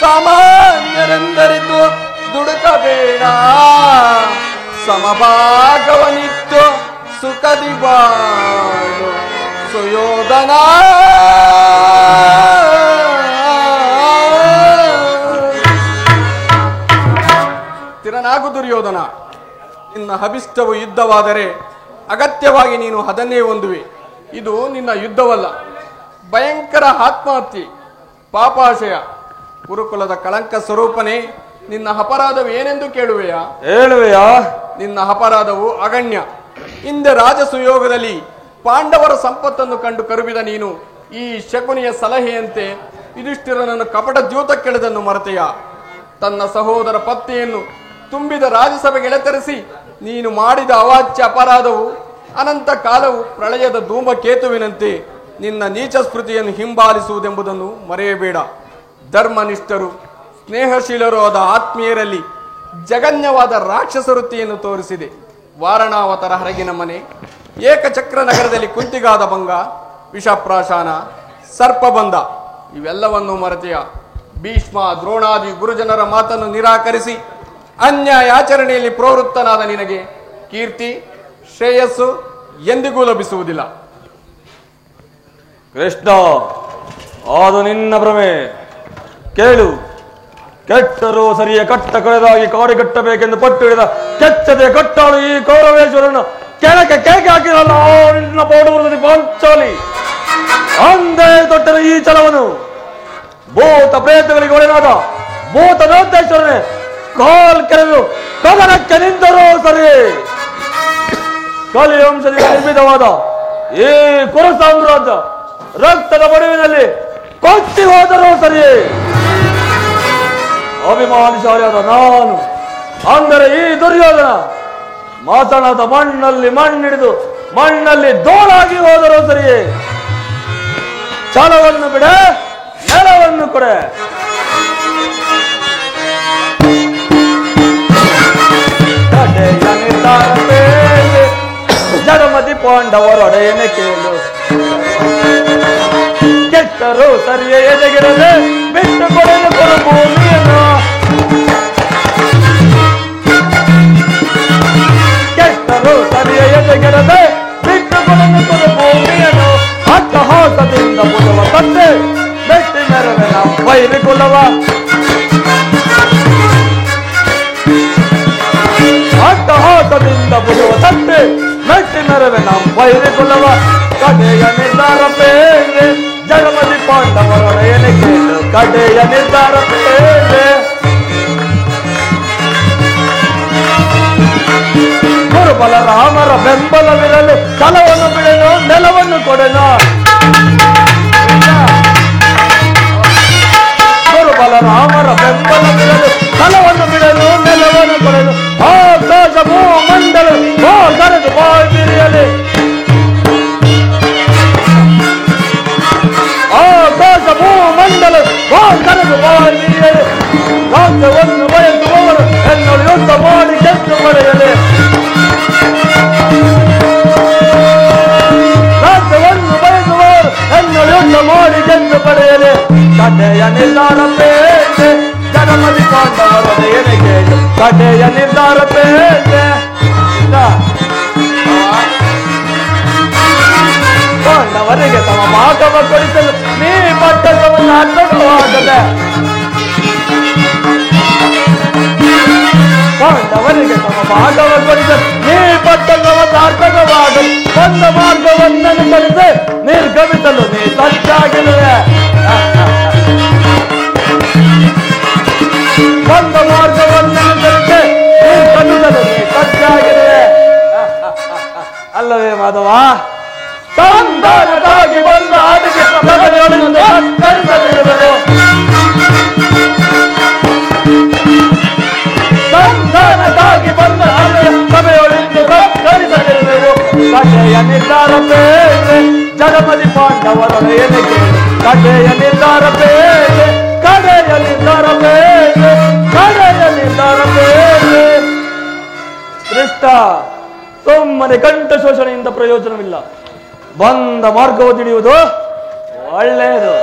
ಸಾಮಾನ್ಯರೆಂದರಿತು ದುಡುಕಬೇಡ, ಸಮಭಾಗವನಿತ್ತು ಸುಖದಿ ಬಾಳು ಸುಯೋಧನ. ತಿರನಾಗು ದುರ್ಯೋಧನ. ನಿನ್ನ ಅಭಿಷ್ಟವು ಯುದ್ಧವಾದರೆ ಅಗತ್ಯವಾಗಿ ನೀನು ಅದನ್ನೇ ಹೊಂದುವೆ. ಇದು ನಿನ್ನ ಯುದ್ಧವಲ್ಲ, ಭಯಂಕರ ಆತ್ಮಹತ್ಯೆ, ಪಾಪಾಶಯ. ಕುರುಕುಲದ ಕಳಂಕ ಸ್ವರೂಪನೇ, ನಿನ್ನ ಅಪರಾಧವು ಏನೆಂದು ಕೇಳುವೆಯಾ? ಹೇಳುವೆಯಾ? ನಿನ್ನ ಅಪರಾಧವು ಅಗಣ್ಯ. ಹಿಂದೆ ರಾಜಸುಯೋಗದಲ್ಲಿ ಪಾಂಡವರ ಸಂಪತ್ತನ್ನು ಕಂಡು ಕರುಬಿದ ನೀನು ಈ ಶಕುನಿಯ ಸಲಹೆಯಂತೆ ಯುಧಿಷ್ಠಿರನನ್ನು ಕಪಟ ದ್ಯೂತಕ್ಕೆಳೆದನ್ನು ಮರೆತೆಯ. ತನ್ನ ಸಹೋದರ ಪತ್ನಿಯನ್ನು ತುಂಬಿದ ರಾಜ್ಯಸಭೆಗೆ ಎಳೆತರಿಸಿ ನೀನು ಮಾಡಿದ ಅವಾಚ್ಯ ಅಪರಾಧವು ಅನಂತ ಕಾಲವು ಪ್ರಳಯದ ಧೂಮಕೇತುವಿನಂತೆ ನಿನ್ನ ನೀಚ ಸ್ಮೃತಿಯನ್ನು ಹಿಂಬಾಲಿಸುವುದೆಂಬುದನ್ನು ಮರೆಯಬೇಡ. ಧರ್ಮನಿಷ್ಠರು ಸ್ನೇಹಶೀಲರು ಆದ ಆತ್ಮೀಯರಲ್ಲಿ ಜಗನ್ಯವಾದ ರಾಕ್ಷಸ ವೃತ್ತಿಯನ್ನು ತೋರಿಸಿದೆ. ವಾರಣಾವತರ ಹರಗಿನ ಮನೆ, ಏಕಚಕ್ರ ನಗರದಲ್ಲಿ ಕುಂತಿಗಾದ ಭಂಗ, ವಿಷಪ್ರಾಶಾನ, ಸರ್ಪಬಂಧ ಇವೆಲ್ಲವನ್ನು ಮರೆತೆಯ. ಭೀಷ್ಮ ದ್ರೋಣಾದಿ ಗುರುಜನರ ಮಾತನ್ನು ನಿರಾಕರಿಸಿ ಅನ್ಯಾಯಾಚರಣೆಯಲ್ಲಿ ಪ್ರವೃತ್ತನಾದ ನಿನಗೆ ಕೀರ್ತಿ ಶ್ರೇಯಸ್ಸು ಎಂದಿಗೂ ಲಭಿಸುವುದಿಲ್ಲ. ಕೃಷ್ಣ, ಅದು ನಿನ್ನ ಭ್ರಮೆ. ಕೇಳು, ಕೆಟ್ಟರೂ ಸರಿಯ ಕಟ್ಟ ಕಳೆದಾಗಿ ಕಾಡಿಗಟ್ಟಬೇಕೆಂದು ಪಟ್ಟು ಹಿಡಿದ ಕೆಚ್ಚದೆ ಕಟ್ಟಾಳು ಈ ಕೌರವೇಶ್ವರನ್ನು ಕೆಳಕ್ಕೆ ಕೇಕೆ ಹಾಕಿರಲ್ಲ ನಿನ್ನ ಪೌಡವರದಲ್ಲಿ ಪಾಂಚಾಲಿ ಅಂದೇ ತೊಟ್ಟರೆ ಈ ಛಲವನು ಭೂತ ಪ್ರೇತಗಳಿಗೆ ಒಳನಾದ ಭೂತನಾಥೇಶ್ವರನೇ ಕಾಲ್ ಕೆರೆದು ಕದನಕ್ಕೆ ನಿಂತರೂ ಸರಿ. ಕಲಿವಂಶದಿಂದ ನಿರ್ಮಿತವಾದ ಈ ಕುರು ಸಾಮ್ರಾಜ್ಯ ರಕ್ತದ ಬಡುವಿನಲ್ಲಿ ಕೊಚ್ಚಿ ಹೋದರೂ ಸರಿ. ಅಭಿಮಾನಿಶಾಲಿಯಾದ ನಾನು ಅಂದರೆ ಈ ದುರ್ಯೋಧನ ಮಾತನಾದ ಮಣ್ಣಲ್ಲಿ ಮಣ್ಣಿಡಿದು ಮಣ್ಣಲ್ಲಿ ಧೂಳಾಗಿ ಹೋದರೂ ಸರಿಯೇ. ಛಲವನ್ನು ಬಿಡ, ನೆಲವನ್ನು ಕೊಡೆ. ಜಡಮದಿ ಪಾಂಡವರೊಡೆಯನೆ ಕೇಳು, ಕೆಟ್ಟರು ಸರಿಯೇ ಎದೆಗಿರದೆ ಬಿಟ್ಟು ಕೊಡಲು ಕೊಡು ಭೂಮಿಯನ್ನು. ಕೆಟ್ಟರು ಸರಿಯೇ ಎದೆಗಿರದೆ ಬಿಟ್ಟು ಕೊಡಲು ಕೊಡು ಭೂಮಿಯನ್ನು. ಅಟ್ಟಹಾಸದಿಂದ ಬುಡುವ ತಂದೆ ಬೆಟ್ಟಿ ಮೆರವೆ ನಾವು ಬೈರಿ ಕುಲವ. ಅಟ್ಟಹಾಸದಿಂದ ಬುಡುವ ತಂದೆ ಮೆಟ್ಟಿ ಮೆರವೆ ನಾವು ಬೈರಿ ಕುಲವ. ಕಡೆಯ ನಿರ್ಧಾರ ಬೇರೆ ಜಗಮದಿ ಪಾಂಡವರೊಡೆಯನೆ ಕೇಳು, ಕಡೆಯ ನಿರ್ಧಾರ ಬೇರೆ. ಗುರುಬಲ ರಾಮರ ಬೆಂಬಲವಿರಲು ಛಲವನ್ನು ಬಿಡೆನು, ನೆಲವನ್ನು ಕೊಡೆನು. ಗುರುಬಲ ರಾಮರ ಬೆಂಬಲವಿರಲು ಛಲವನ್ನು ಬಿಡಲು ನೆಲವನ್ನು ಕೊಡೆನು. ಆಕಾಶ ಭೂಮಂಡಲ ಕರೆದು ಬಾಯಿರಿಯಲಿ. ಆಕಾಶ ಭೂಮಂಡಲ ಕರೆದು ಬಾಯಿರಿಯಲಿ. ರಾಜ್ಯವನ್ನು ಬಯಸುವವರು ಎನ್ನಳು ಯುದ್ಧ ಮಾಡಿ ಗೆದ್ದು ಪಡೆಯಲಿ. ರಾಜ್ಯವನ್ನು ಬಯಸುವವರು ಎನ್ನಳು ಯುದ್ಧ ಮಾಡಿ ಗೆದ್ದು ಪಡೆಯಲಿ. ಕಡೆಯ ನಿರ್ಧಾರ ಬೇಟೆ ಜಗಮದಿ ಪಾಂಡವರೊಡೆಯನೆ ಕೇಳು, ಕಡೆಯ ನಿರ್ಧಾರ ಬೇಟೆ. ಪಾಂಡವರಿಗೆ ತಮ್ಮ ಭಾಗವ ಕೊಡಿಸಲು ನೀ ಪಟ್ಟಕವನ್ನು ಅರ್ಥವಾಗದೆ. ಪಾಂಡವರಿಗೆ ತಮ್ಮ ಭಾಗವ ಕೊಡಿಸಲು ನೀ ಪಟ್ಟಕವನ್ನು ಸಾರ್ಥಕವಾಗಲು ಒಂದು ಮಾರ್ಗವನ್ನನುಸರಿಸಿ ನಿರ್ಗಮಿಸಲು ನೀ ಸಜ್ಜಾಗಿರುವೆ. ಒಂದು ಮಾರ್ಗವನ್ನನುಸರಿಸಿ ನಿರ್ಗಮಿಸಲು ನೀ ಸಜ್ಜಾಗಿರುವೆ. ಅಲ್ಲವೇ ಮಾಧವ? ಸಂಧಾನಕ್ಕಾಗಿ ಬಂದ ಆದಿಗೆ ಸಭೆಯೊಳಗಿಂದ ಕರೆಸಲಿರುವರು. ಸಂಧಾನಕ್ಕಾಗಿ ಬಂದ ಆದಿಗೆ ಸಭೆಯೊಳಗಿಂದ ಕರೆಸಲಿರುವರು. ಕಡೆಯ ನಿರ್ಧಾರ ಬೇರೆ ಜಗಮದಿ ಪಾಂಡವರೊಡೆಯನೆ ಕೇಳು, ಕಡೆಯ ನಿರ್ಧಾರ ಬೇರೆ, ಕಡೆಯ ನಿರ್ಧಾರ ಬೇರೆ, ಕಡೆಯ ನಿರ್ಧಾರ ಬೇರೆ. ಕೃಷ್ಣ, ಸುಮ್ಮನೆ ಕಂಠ ಶೋಷಣೆಯಿಂದ ಪ್ರಯೋಜನವಿಲ್ಲ. ಬಂದ ಮಾರ್ಗವು ತಿಳಿಯುವುದು ಒಳ್ಳೆಯದು.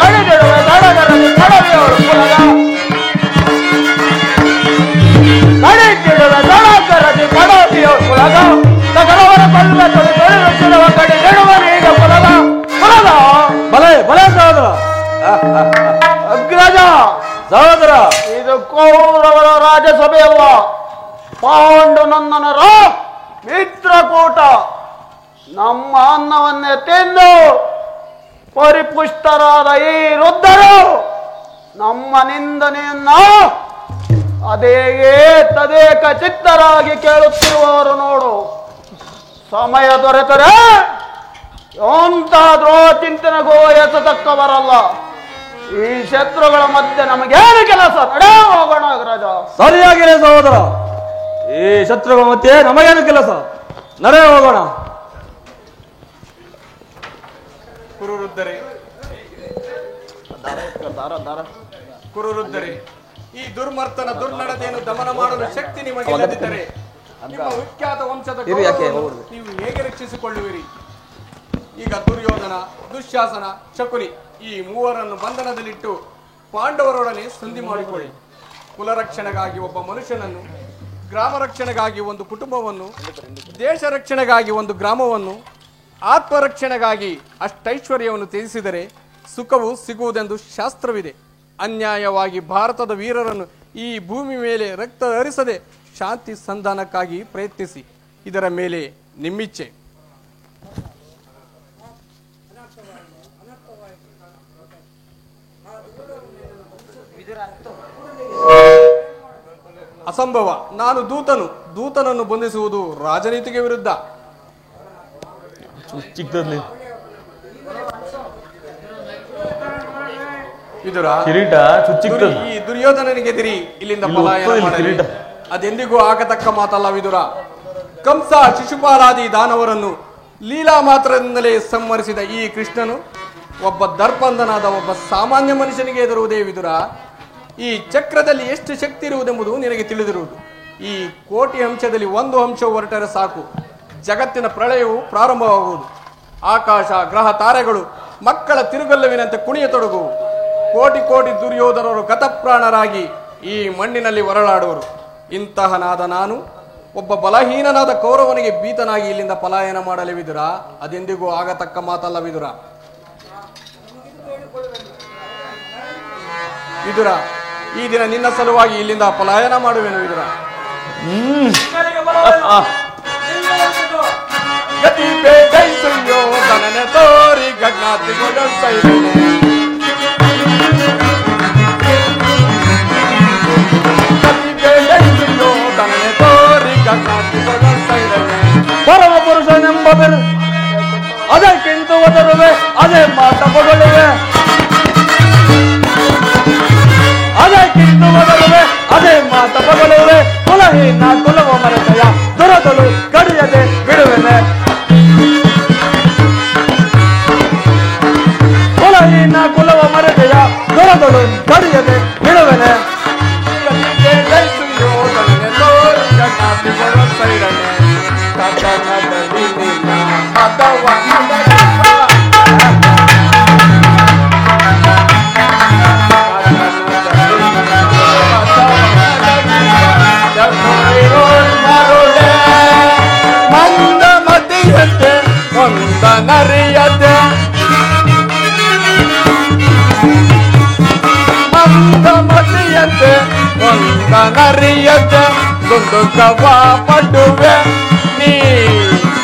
ಕಡೆಗೆಡುವ ದಡಗರಲ್ಲಿ ಕಡವೆಯವರು ಕುಲಗ ಇದು ಕೌರವರ ರಾಜಸಭೆಯಲ್ಲ, ಪಾಂಡು ನಂದನರ ಮಿತ್ರಕೂಟ. ನಮ್ಮ ಅನ್ನವನ್ನೇ ತಿಂದು ಪರಿಪುಷ್ಟರಾದ ಈ ವೃದ್ಧರು ನಮ್ಮ ನಿಂದನೆಯನ್ನ ಅದೇಗೆ ತದೇಕ ಚಿತ್ತರಾಗಿ ಕೇಳುತ್ತಿರುವವರು ನೋಡು. ಸಮಯ ದೊರೆತರೆ ಎಂತಾದ್ರೂ ಚಿಂತನೆಗೂ ಎಸತಕ್ಕವರಲ್ಲ. ಈ ಶತ್ರುಗಳ ಮಧ್ಯೆ ನಮಗೇನು ಕೆಲಸ? ನಡೆ ಹೋಗೋಣ ಅಗ್ರಜ. ಸರಿಯಾಗಿದೆ ಸಹೋದರ, ಈ ಶತ್ರುಗಳ ಮಧ್ಯೆ ನಮಗೇನು ಕೆಲಸ? ನಡೆ ಹೋಗೋಣ. ಕುರುವೃದ್ಧರೇ, ಈ ದುರ್ಮರ್ತನ ದುರ್ನಡತೆಯನ್ನು ದಮನ ಮಾಡಲು ಶಕ್ತಿ ನಿಮಗಿಲ್ಲದಿದ್ದರೆ ನಿಮ್ಮ ವಿಖ್ಯಾತ ವಂಶದ ಗೌರವವನ್ನು ನೀವು ಹೇಗೆ ರಕ್ಷಿಸಿಕೊಳ್ಳುವಿರಿ? ಈಗ ದುರ್ಯೋಧನ, ದುಶ್ಯಾಸನ, ಶಕುನಿ ಈ ಮೂವರನ್ನು ಬಂಧನದಲ್ಲಿಟ್ಟು ಪಾಂಡವರೊಡನೆ ಸಂಧಿ ಮಾಡಿಕೊಳ್ಳಿ. ಕುಲರಕ್ಷಣೆಗಾಗಿ ಒಬ್ಬ ಮನುಷ್ಯನನ್ನು, ಗ್ರಾಮ ರಕ್ಷಣೆಗಾಗಿ ಒಂದು ಕುಟುಂಬವನ್ನು, ದೇಶ ರಕ್ಷಣೆಗಾಗಿ ಒಂದು ಗ್ರಾಮವನ್ನು, ಆತ್ಮರಕ್ಷಣೆಗಾಗಿ ಅಷ್ಟೈಶ್ವರ್ಯವನ್ನು ತ್ಯಜಿಸಿದರೆ ಸುಖವು ಸಿಗುವುದೆಂದು ಶಾಸ್ತ್ರವಿದೆ. ಅನ್ಯಾಯವಾಗಿ ಭಾರತದ ವೀರರನ್ನು ಈ ಭೂಮಿ ಮೇಲೆ ರಕ್ತ ಹರಿಸದೆ ಶಾಂತಿ ಸಂಧಾನಕ್ಕಾಗಿ ಪ್ರಯತ್ನಿಸಿ. ಇದರ ಮೇಲೆ ನಿಮ್ಮಿಚ್ಛೆ. ಅಸಂಭವ. ನಾನು ದೂತನನ್ನು ಬಂಧಿಸುವುದು ರಾಜನೀತಿಗೆ ವಿರುದ್ಧ. ಚಿಕ್ಕದಲ್ಲಿ ವಿದುರ, ಕಿರೀಟ ಚುಚ್ಚಿಕ್ಕದು. ಈ ದುರ್ಯೋಧನನಿಗೆದಿರಿ ಇಲ್ಲಿಂದ ಪಲಾಯನ ಮಾಡಲಿ. ಅದೆಂದಿಗೂ ಆಗತಕ್ಕ ಮಾತಲ್ಲ ವಿದುರ. ಕಂಸ, ಶಿಶುಪಾಲಾದಿ ದಾನವರನ್ನು ಲೀಲಾ ಮಾತ್ರದಿಂದಲೇ ಸಂಹರಿಸಿದ ಈ ಕೃಷ್ಣನು ಒಬ್ಬ ದರ್ಪಂದನಾದ ಒಬ್ಬ ಸಾಮಾನ್ಯ ಮನುಷ್ಯನಿಗೆ ಎದುರುವುದೇ ವಿದುರ. ಈ ಚಕ್ರದಲ್ಲಿ ಎಷ್ಟು ಶಕ್ತಿ ಇರುವುದೆಂಬುದು ನಿನಗೆ ತಿಳಿದಿರುವುದು. ಈ ಕೋಟಿ ಅಂಶದಲ್ಲಿ ಒಂದು ಅಂಶವು ಹೊರಟರೆ ಸಾಕು, ಜಗತ್ತಿನ ಪ್ರಳಯವು ಪ್ರಾರಂಭವಾಗುವುದು. ಆಕಾಶ, ಗ್ರಹ, ತಾರೆಗಳು ಮಕ್ಕಳ ತಿರುಗಲ್ಲವಿನಂತೆ ಕುಣಿಯತೊಡಗುವು. ಕೋಟಿ ಕೋಟಿ ದುರ್ಯೋಧನರು ಗತಪ್ರಾಣರಾಗಿ ಈ ಮಣ್ಣಿನಲ್ಲಿ ಹೊರಳಾಡುವರು. ಇಂತಹನಾದ ನಾನು ಒಬ್ಬ ಬಲಹೀನನಾದ ಕೌರವನಿಗೆ ಭೀತನಾಗಿ ಇಲ್ಲಿಂದ ಪಲಾಯನ ಮಾಡಲೇ ವಿದುರ. ಅದೆಂದಿಗೂ ಆಗತಕ್ಕ ಮಾತಲ್ಲ ವಿದುರ. ವಿದುರ, ಈ ದಿನ ನಿನ್ನ ಸಲುವಾಗಿ ಇಲ್ಲಿಂದ ಪಲಾಯನ ಮಾಡುವೆನು ವಿದುರ. ಗತಿ ಬೇಡೈಸುಯ್ಯೋ ತನನೆ ತೋರಿ ಗಜ್ಞಾತಿಗಳು ಸೈರನೆ. ಗತಿ ಬೇಡೈಸುಯ್ಯೋ ತನನೆ ತೋರಿ ಗಜ್ಞಾತಿಗಳು ಸೈರನೆ. ಪರಮ ಪುರುಷನೆಂಬ ಬೆರು ಅದಕ್ಕಿಂತ ಒದರುವೆ, ಅದೇ ಮಾತ ಬದಲುವೆ. ಅದಕ್ಕಿಂತ ಒದರುವೆ, ಅದೇ ಮಾತ ಬದಲುವೆ. ಕುಲಹೀನ ಕುಲವ ಮರೆತೆಯ ದೊರದಲು ಕಡಿಯದೆ ಬಿಡುವೆನೆ. ಕುಲಹೀನ ಕುಲವ ಮರೆತೆಯ ದೊರದಲು ಕಡಿಯದೆ ಬಿಡುವೆನೆ. ನರಿಯದೆ ಮಂದಮತಿಯಂತೆ ಒಂದ ನರಿಯದೆ ದೊಂದು ಕವ ಪಡುವೆ ನೀ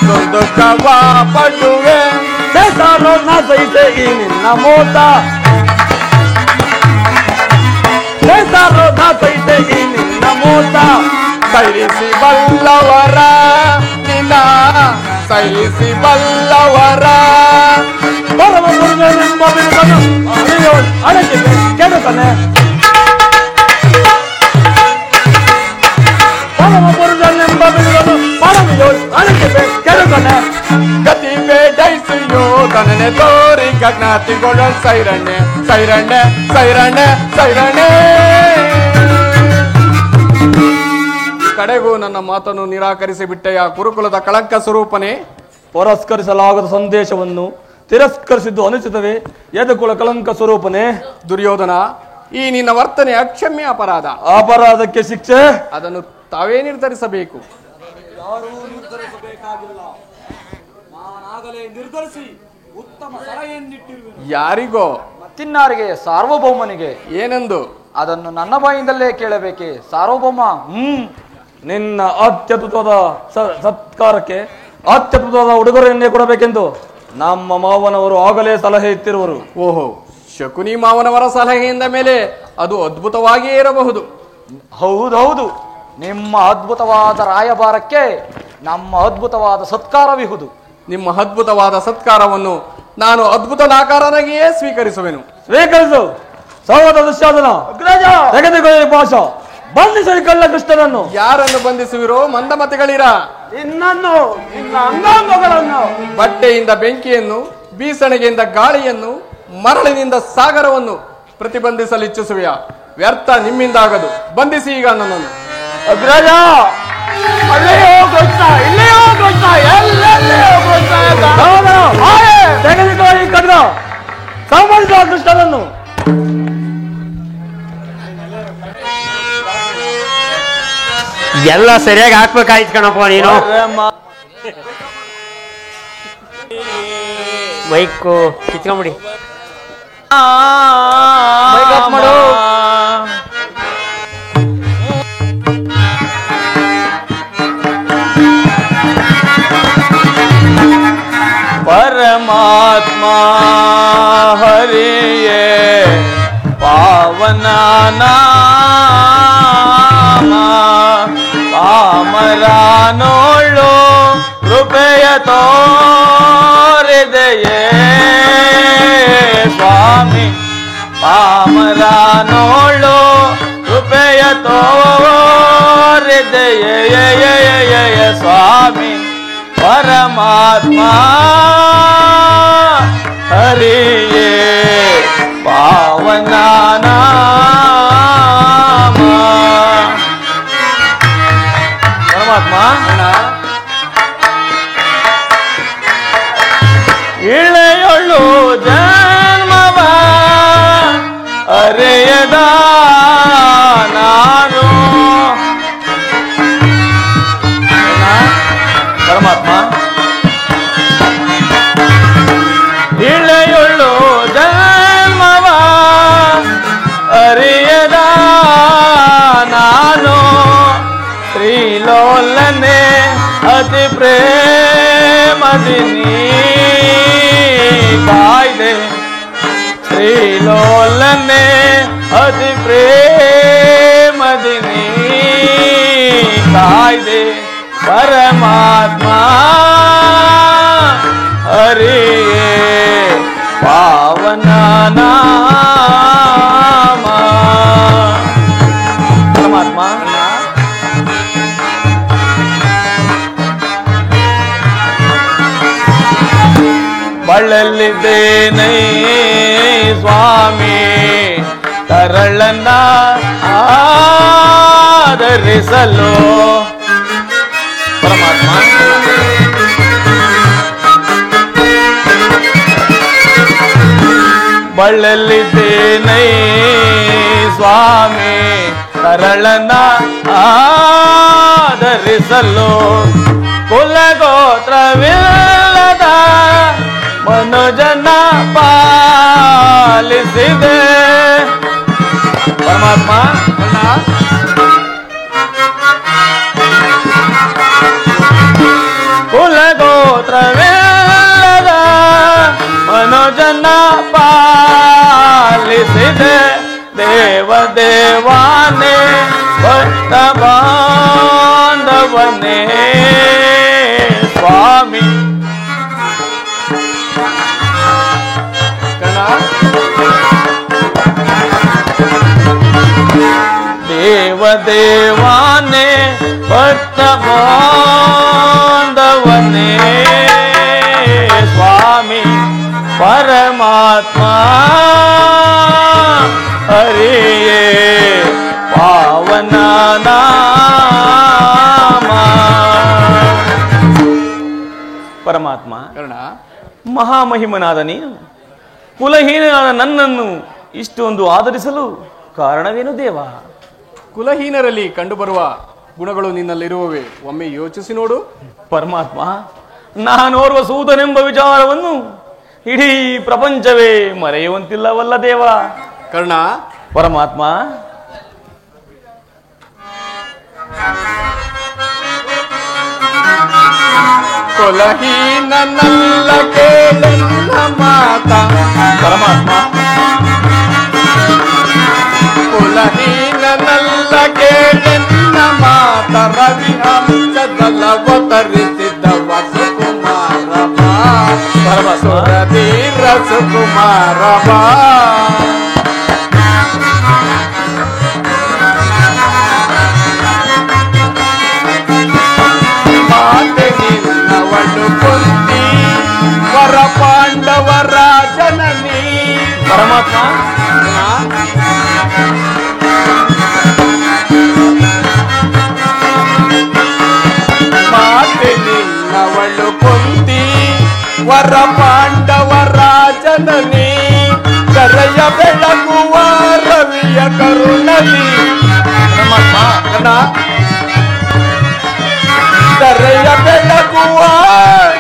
ದೊಂದು ಕವ ಪಡುವೆ. ಬೇಸಾರೋ ನ ಸಹಿತೆ ಈ ನಿನ್ನ ಮೋತ, ಬೇಸಾರೋ ನ ಸಹಿತೆ ಈ ನಿನ್ನ ಮೋತ. ಸೈರಿಸಿ ಬಲ್ಲವರ ನಿನ್ನ ಸೈರಿಸಿ ಬಲ್ಲವರ. ಪರಮ ಪುರುಷನೆಂಬ ಬಿರುದನು ಅಡಗಿಗೆ ಕೆಡುತ್ತಾನೆ. ಪರಮ ಪುರುಷನೆಂಬ ಬಿರುದನು ಪರಮಿಯೋ ಅಡಗಿಗೆ ಕೆಡುತ್ತಾನೆ. ಗತಿ ಬೇಡೈಸುಯ್ಯೋ ತನನೆ ತೋರಿ ಗಜ್ಞಾತಿಗೊಳ ಸೈರಣೆ ಸೈರಣೆ ಸೈರಣೆ ಸೈರಣೆ. ಕಡೆಗೂ ನನ್ನ ಮಾತನ್ನು ನಿರಾಕರಿಸಿ ಬಿಟ್ಟೆಯ ಕುರುಕುಲದ ಕಳಂಕ ಸ್ವರೂಪನೇ. ಪುರಸ್ಕರಿಸಲಾಗದ ಸಂದೇಶವನ್ನು ತಿರಸ್ಕರಿಸಿದ್ದು ಅನುಚಿತವೇ? ಯದುಕುಲ ಕಳಂಕ ಸ್ವರೂಪನೇ. ದುರ್ಯೋಧನ, ಈ ನಿನ್ನ ವರ್ತನೆ ಅಕ್ಷಮ್ಯ ಅಪರಾಧ. ಅಪರಾಧಕ್ಕೆ ಶಿಕ್ಷೆ ಅದನ್ನು ತಾವೇ ನಿರ್ಧರಿಸಬೇಕು. ಯಾರೂ ನಿರ್ಧರಿಸಬೇಕಾಗಿಲ್ಲ, ನಾನಾಗಲೇ ನಿರ್ಧರಿಸಿ ಉತ್ತಮ ಸಲಹೆಯನ್ನಿಟ್ಟಿರುವೆ. ಯಾರಿಗೋ? ತಿನ್ನಾರಿಗೆ ಸಾರ್ವಭೌಮನಿಗೆ ಏನೆಂದು? ಅದನ್ನು ನನ್ನ ಬಾಯಿಂದಲೇ ಕೇಳಬೇಕೆ ಸಾರ್ವಭೌಮ? ನಿನ್ನ ಅತ್ಯದ್ಭುತವಾದ ಸತ್ಕಾರಕ್ಕೆ ಅತ್ಯದ್ಭುತವಾದ ಉಡುಗೊರೆಯನ್ನೇ ಕೊಡಬೇಕೆಂದು ನಮ್ಮ ಮಾವನವರು ಆಗಲೇ ಸಲಹೆ ಇತ್ತಿರುವರು. ಓಹೋ, ಶಕುನಿ ಮಾವನವರ ಸಲಹೆಯಿಂದ ಮೇಲೆ ಅದು ಅದ್ಭುತವಾಗಿಯೇ ಇರಬಹುದು. ಹೌದೌದು, ನಿಮ್ಮ ಅದ್ಭುತವಾದ ರಾಯಭಾರಕ್ಕೆ ನಮ್ಮ ಅದ್ಭುತವಾದ ಸತ್ಕಾರವಿಹುದು. ನಿಮ್ಮ ಅದ್ಭುತವಾದ ಸತ್ಕಾರವನ್ನು ನಾನು ಅದ್ಭುತನಾಕಾರನಾಗಿಯೇ ಸ್ವೀಕರಿಸುವೆನು. ಸ್ವೀಕರಿಸು. ಸೌದ ದುಶ್ಯಾಸನ ತೆಗೆದುಕೊಳ್ಳಿ ಭಾಷ. ಬಂಧಿಸಿ ಕಳ್ಳ ಕೃಷ್ಣನನ್ನು. ಯಾರನ್ನು ಬಂಧಿಸುವಿರೋ ಮಂದಮತಿಗಳಿರ? ಇನ್ನನ್ನು ನಿನ್ನ ಅಂಗಾಂಗಗಳನ್ನು ಬಟ್ಟೆಯಿಂದ ಬೆಂಕಿಯನ್ನು, ಬೀಸಣಿಗೆಯಿಂದ ಗಾಳಿಯನ್ನು, ಮರಳಿನಿಂದ ಸಾಗರವನ್ನು ಪ್ರತಿಬಂಧಿಸಲಿಚ್ಛಿಸುವೆಯಾ? ವ್ಯರ್ಥ ನಿಮ್ಮಿಂದಾಗದು. ಬಂಧಿಸಿ ಈಗ ನನ್ನನ್ನು. ಅಗ್ರಜ, ಅಲ್ಲಿಯೋ ಕೃಷ್ಣ, ಇಲ್ಲಿಯೋ ಕೃಷ್ಣ, ಎಲ್ಲೆಲ್ಲಿಯೋ ಕೃಷ್ಣ. ತೆಗೆದುಕೊಳ್ಳಿ ಖಡ್ಗ. ಸಂಬಂಧಿಸುವ ಕೃಷ್ಣನನ್ನು. ಎಲ್ಲ ಸರಿಯಾಗಿ ಹಾಕ್ಬೇಕಾಯ್ತು ಕಣಪ್ಪ ನೀನು. ಮೈಕು ಕಿತ್ಕೊಂಬಿಡಿ. ಮಾಡು. ಪರಮಾತ್ಮ ಹರಿಯೇ ಪಾವನ ನಾಮ ಪಾಮರಾನೋಳು ಕೃಪೆಯ ತೋರಿದೆಯೇ ಸ್ವಾಮಿ. ಪಾಮರಾನೋಳು ಕೃಪೆಯ ತೋರಿದೆಯೇ ಸ್ವಾಮಿ. ಪರಮಾತ್ಮ ಹರಿಯೇ ಪಾವನ ನಾಮ. ಪರಮಾತ್ಮ ಇಳೆಯೊಳ್ಳು ಜನ್ಮವ ಅರೆಯದ ನಾನು. ಪರಮಾತ್ಮ ಇಳೆಯೊಳ್ಳು ಜನ್ಮವ ಅರಿಯದ ನಾನು. ಶ್ರೀಲೋಲನೆ ಅತಿ ಪ್ರೇಮದಿ ನೀ ಕಾಯ್ದೆ. ಶ್ರೀಲೋಲನೆ ಅತಿ ಪ್ರೇಮದಿ ನೀ ಕಾಯ್ದೆ. ಪರಮಾತ್ಮ ಹರಿಯೇ ಪಾವನ ನಾಮ. ಪರಮಾತ್ಮ ಬಳ್ಳಲ್ಲಿದ್ದೇನೆ ಸ್ವಾಮಿ. ತರಳನ್ನ ಆದರಿಸಲು. ಪರಮಾತ್ಮ ಬಳ್ಳಲ್ಲಿದ್ದೇನೆ ಸ್ವಾಮಿ. ತರಳನ ಆದರಿಸಲು. ಕುಲಗೋತ್ರವಿಲ್ಲದ ಮನುಜನ ಪಾಲಿಸಿದೆ. ಪರಮಾತ್ಮ ಕುಲಗೋತ್ರವಿಲ್ಲದ ಮನುಜನ ಪಾಲಿಸಿದೆ. ದೇವದೇವಾನೆ ಭಕ್ತ ಬಾಂಧವನೇ ಸ್ವಾಮಿ. ದೇವದೇವಾನೆ ಭಕ್ತ ಬಾಂಧವನೇ ಸ್ವಾಮಿ. ಪರಮಾತ್ಮ ಹರಿಯೇ ಪಾವನ ನಾಮ. ಪರಮಾತ್ಮ ಮಹಾಮಹಿಮನಾದ ನೀನು ಕುಲಹೀನನಾದ ನನ್ನನ್ನು ಇಷ್ಟೊಂದು ಆದರಿಸಲು ಕಾರಣವೇನು ದೇವ? ಕುಲಹೀನರಲ್ಲಿ ಕಂಡುಬರುವ ಗುಣಗಳು ನಿನ್ನಲ್ಲಿರುವವೇ? ಒಮ್ಮೆ ಯೋಚಿಸಿ ನೋಡು. ಪರಮಾತ್ಮ, ನಾನೋರ್ವ ಸೂತನೆಂಬ ವಿಚಾರವನ್ನು ಇಡೀ ಪ್ರಪಂಚವೇ ಮರೆಯುವಂತಿಲ್ಲವಲ್ಲ ದೇವ. ಕರ್ಣ, ಪರಮಾತ್ಮ, ಕೊಲಹೀನನಲ್ಲ ಕೇಳೆನ್ನ ಮಾತ. ಪರಮಾತ್ಮ, ಕುಲಹೀನನಲ್ಲ ಕೇಳೆನ್ನ ಮಾತ. ರವಿ ಅಂಶದಲವತರಿಸಿದ ವಸುಕುಮಾರ ಬಾ. ಸುರಧೀರ ಸುಕುಮಾರ ಬಾ. ಮಾತೆ ನಿನ್ನವಳು ಕುಂತಿ ವರ ಪಾಂಡವರ ಜನನಿ. ಪರಮಾತ್ಮ, ಮಾತೆ ನಿನ್ನವಳು ಕುಂತಿ ವರ ಪಾಂಡವರ ಜನನಿ. ಕರೆಯ ಬೆಳಗುವ ರವಿಯ ಕರುಣಲಿ. ಕರೆಯ ಬೆಳಗುವ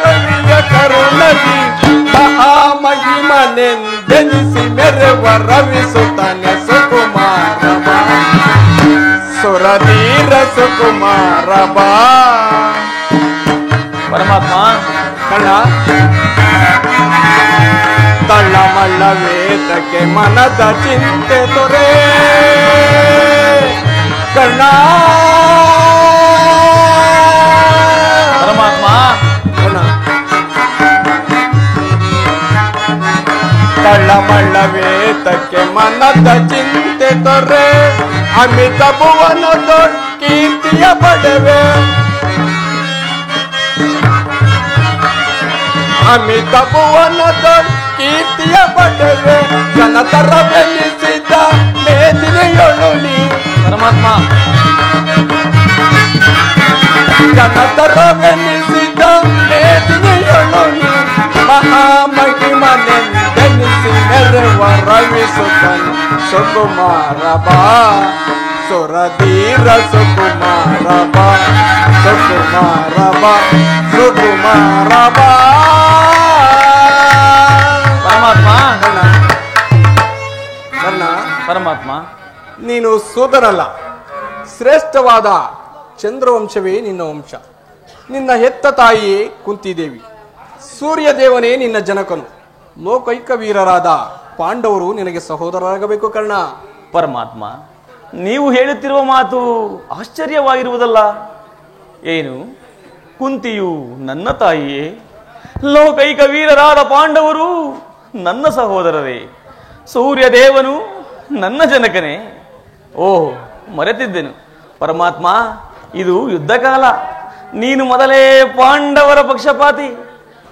ರವಿಯ ಕರುಣಲಿ. ಮಹಾಮಹಿಮನೆಂದೆನಿಸಿ ಮೆರೆವ ರವಿಸುತ್ತಾನೆ ಸುಕುಮಾರ ಬಾ. ಸುರಧೀರ ಸುಕುಮಾರ ಬಾ. ಪರಮಾತ್ಮ, ಕಣ್ಣ, ತಳ್ಳಮಳ್ಳ ವೇದಕ್ಕೆ ಮನದ ಚಿಂತೆ ತೊರೆ. ಕಣ್ಣ, ಪರಮಾತ್ಮ, ತಳ್ಳಮಳ್ಳ ವೇದಕ್ಕೆ ಮನದ ಚಿಂತೆ ತೊರೆ. ಅಮಿತ ಭುವನ ಕೀರ್ತಿಯ ಪಡೆವೆ. ಅಮಿತ ಭುವನ ಕೀರ್ತಿಯ ಪಡೆವೆ. ಜನತರವೆನಿಸಿದ ಮೇದಿನಿಯೊಳು ನೀ. ಪರಮಾತ್ಮ, ಜನತರವೆನಿಸಿದ ಮೇದಿನಿಯೊಳು ನೀ. ಮಹಾಮಹಿಮನೆಂದೆನಿಸಿ ಮೆರೆವ ರವಿಸುತ್ತನೆ ಸುಕುಮಾರ ಬಾ. ಸುರಧೀರ ಸುಕುಮಾರ ಬಾ. ಸುಕುಮಾರ ಬಾ. ಸುಕುಮಾರ ಬಾ. ಪರಮಾತ್ಮ, ಕರ್ಣ, ಪರಮಾತ್ಮ, ನೀನು ಸೋದರಲ್ಲ, ಶ್ರೇಷ್ಠವಾದ ಚಂದ್ರವಂಶವೇ ನಿನ್ನ ವಂಶ. ನಿನ್ನ ಹೆತ್ತ ತಾಯಿಯೇ ಕುಂತಿದೇವಿ. ಸೂರ್ಯದೇವನೇ ನಿನ್ನ ಜನಕನು. ಲೋಕೈಕ ವೀರರಾದ ಪಾಂಡವರು ನಿನಗೆ ಸಹೋದರರಾಗಬೇಕು ಕರ್ಣ. ಪರಮಾತ್ಮ, ನೀವು ಹೇಳುತ್ತಿರುವ ಮಾತು ಆಶ್ಚರ್ಯವಾಗಿರುವುದಲ್ಲ. ಏನು, ಕುಂತಿಯು ನನ್ನ ತಾಯಿಯೇ, ಲೋಕೈಕ ವೀರರಾದ ಪಾಂಡವರು ನನ್ನ ಸಹೋದರರೇ, ಸೂರ್ಯದೇವನು ನನ್ನ ಜನಕನೇ. ಓಹ್, ಮರೆತಿದ್ದೆನು. ಪರಮಾತ್ಮ, ಇದು ಯುದ್ಧ ಕಾಲ. ನೀನು ಮೊದಲೇ ಪಾಂಡವರ ಪಕ್ಷಪಾತಿ.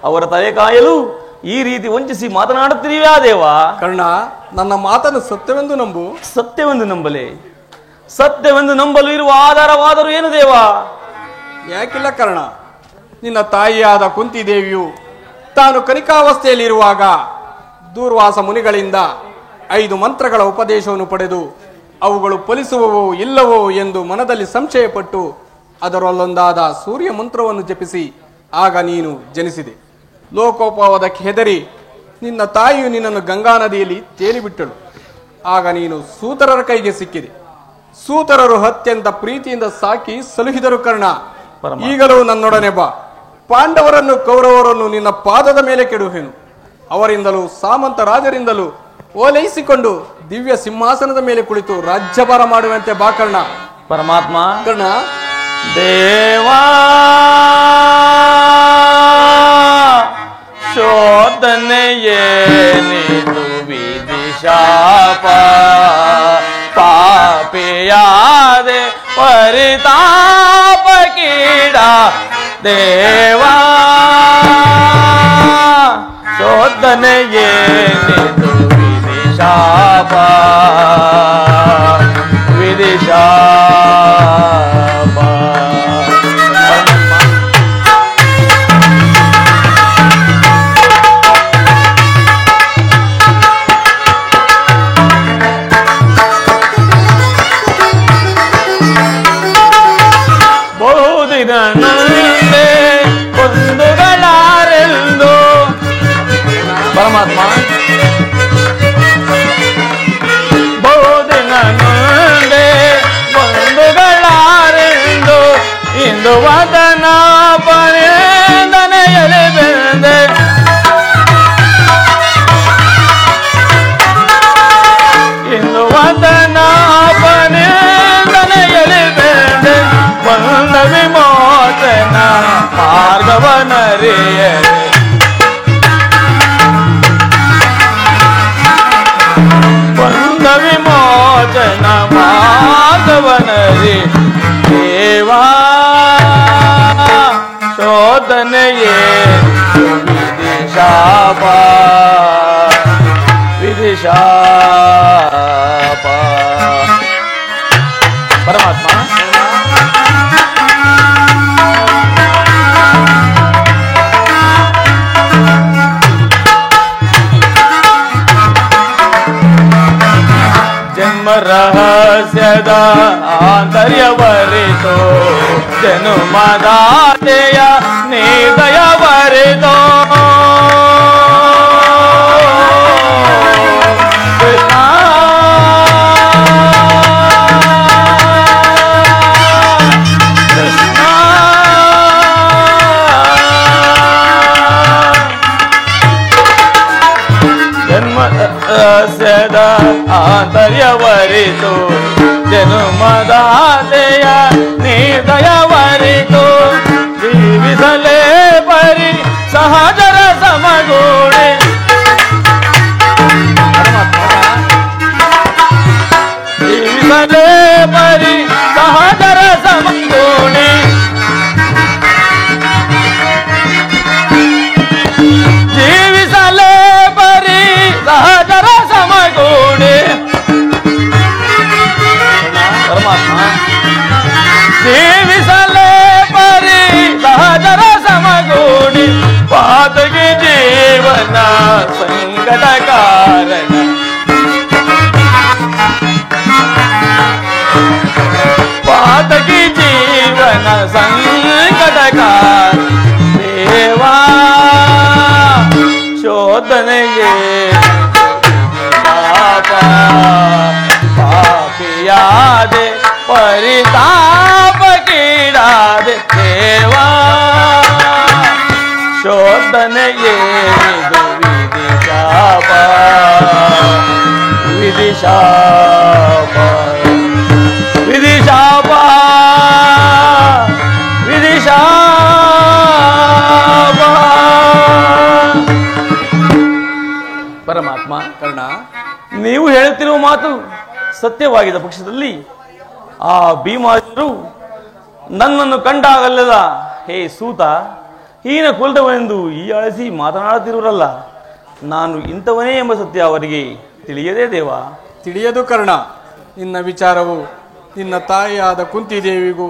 ಅವರ ತಲೆ ಕಾಯಲು ಈ ರೀತಿ ವಂಚಿಸಿ ಮಾತನಾಡುತ್ತಿರುವೆ ದೇವ. ಕರ್ಣ, ನನ್ನ ಮಾತನ್ನು ಸತ್ಯವೆಂದು ನಂಬು. ಸತ್ಯವೆಂದು ನಂಬಲೆ? ಸತ್ಯವೆಂದು ನಂಬಲು ಇರುವ ಆಧಾರವಾದರೂ ಏನು ದೇವ? ಯಾಕಿಲ್ಲ ಕರ್ಣ, ನಿನ್ನ ತಾಯಿಯಾದ ಕುಂತಿದೇವಿಯು ತಾನು ಕನಿಕಾವಸ್ಥೆಯಲ್ಲಿರುವಾಗ ದೂರ್ವಾಸ ಮುನಿಗಳಿಂದ 5 ಮಂತ್ರಗಳ ಉಪದೇಶವನ್ನು ಪಡೆದು ಅವುಗಳು ಫಲಿಸುವವೋ ಇಲ್ಲವೋ ಎಂದು ಮನದಲ್ಲಿ ಸಂಶಯಪಟ್ಟು ಅದರಲ್ಲೊಂದಾದ ಸೂರ್ಯ ಮಂತ್ರವನ್ನು ಜಪಿಸಿ ಆಗ ನೀನು ಜನಿಸಿದೆ. ಲೋಕೋಪವಾದಕ್ಕೆ ಹೆದರಿ ನಿನ್ನ ತಾಯಿಯು ನಿನ್ನನ್ನು ಗಂಗಾ ನದಿಯಲ್ಲಿ ತೇಲಿಬಿಟ್ಟಳು. ಆಗ ನೀನು ಸೂತರರ ಕೈಗೆ ಸಿಕ್ಕಿದೆ. ಸೂತರರು ಅತ್ಯಂತ ಪ್ರೀತಿಯಿಂದ ಸಾಕಿ ಸಲುಹಿದರು ಕರ್ಣ. ಈಗಲೂ ನನ್ನೊಡನೆ ಬಾ. ಪಾಂಡವರನ್ನು ಕೌರವರನ್ನು ನಿನ್ನ ಪಾದದ ಮೇಲೆ ಕೆಡುವೆನು. ಅವರಿಂದಲೂ ಸಾಮಂತ ರಾಜರಿಂದಲೂ ಓಲೈಸಿಕೊಂಡು ದಿವ್ಯ ಸಿಂಹಾಸನದ ಮೇಲೆ ಕುಳಿತು ರಾಜ್ಯಭಾರ ಮಾಡುವಂತೆ ಬಾ ಕರ್ಣ. ಪರಮಾತ್ಮ, ಕರ್ಣ, ದೇವಾ ಶೋಧನೆಯೇನಿದು ವಿಧಿಶಾಪ, ಪಾಪಿಯಾದೆ ಪರಿತಾಪ ಕೀಡ. ದೇವಾ ಶೋಧನೆಯೇನಿದು ವಿಧಿಶಾಪ, ವಿಧಿಶಾಪ. ಬಹುದಿನ ನೊಂದೆ ಕೊಂದುಗಳಾರೆಂದು. ಪರಮಾತ್ಮ, ವದನ ಪರೇಂದನೆಯಲಿ ಬೆಂದೆ ಇಂದು ವದನ ಪರೇಂದನೆಯಲಿ ಬೆಂದೆ ಬಂದ ವಿಮೋಚನ ಮಾರ್ಗವನರಿಯದೆ ಬಂದ ವಿಮೋಚನ ಮಾರ್ಗವನರಿ ದೇವಾ ಶೋಧನೆಯೇ ವಿಧಿಶಾಪ ವಿಧಿಶಾಪ ಪರಮಾತ್ಮ ಜನ್ಮ ರಹಸ್ಯದ ಆಂತರ್ಯವರಿತೋ ಜನುಮದಾತೆಯ ನಿರ್ದಯವರಿತೋ ಜನ್ಮದ ಆಂತರ್ಯವರಿತು ಜನುಮದಾತೆಯ ನಿರ್ದಯವರಿತು ಜೀವಿಸಲೇ ಪರಿ ಸಹಜರ ಸಮಗೂಡಿ ಜೀವಿಸಲೇ ಪರಿ ಸಹಜರ ಸಮಗೂಡಿ ಜೀವಿಸಲೇ ಪರಿ ಸಹಜರ ಸಮಗೂಡಿ ಪರಮಾತ್ಮ ಜೀವಿಸಲೇ ಪರಿ ಸಹಜರ ಸಮಗೂಡಿ ಪಾತಗಿ ಜೀವನ ಸಂಕಟ ಕಾರಣ ಪಾತಗಿ ಜೀವನ ಸಂಕಟ ಕಾರಣ ದೇವಾ ಶೋಧನೆಗೆ ಪಾಪ ಪಾಪಿಯಾದೆ ಪರಿತಾಪ ಕೀಡಾದೆ ದೇವಾ ಶೋಧನೆಗೆ ವಿಧಿಶಾಪ ವಿಧಿಶಾಪ ವಿಧಿಶಾಪ ವಿಧಿಶಾಪ ಪರಮಾತ್ಮ ಕರ್ಣ, ನೀವು ಹೇಳುತ್ತಿರುವ ಮಾತು ಸತ್ಯವಾಗಿದ್ದ ಪಕ್ಷದಲ್ಲಿ ಆ ಭೀಮಾರು ನನ್ನನ್ನು ಕಂಡಾಗಲ್ಲದ ಹೇ ಸೂತ ಹೀನ ಕುಲದವನೆಂದು ಈ ಅಳಸಿ ಮಾತನಾಡುತ್ತಿರುವರಲ್ಲ, ನಾನು ಇಂಥವನೇ ಎಂಬ ಸತ್ಯ ಅವರಿಗೆ ತಿಳಿಯದೇ ದೇವ. ತಿಳಿಯದು ಕರ್ಣ. ನಿನ್ನ ವಿಚಾರವು ನಿನ್ನ ತಾಯಿಯಾದ ಕುಂತಿದೇವಿಗೂ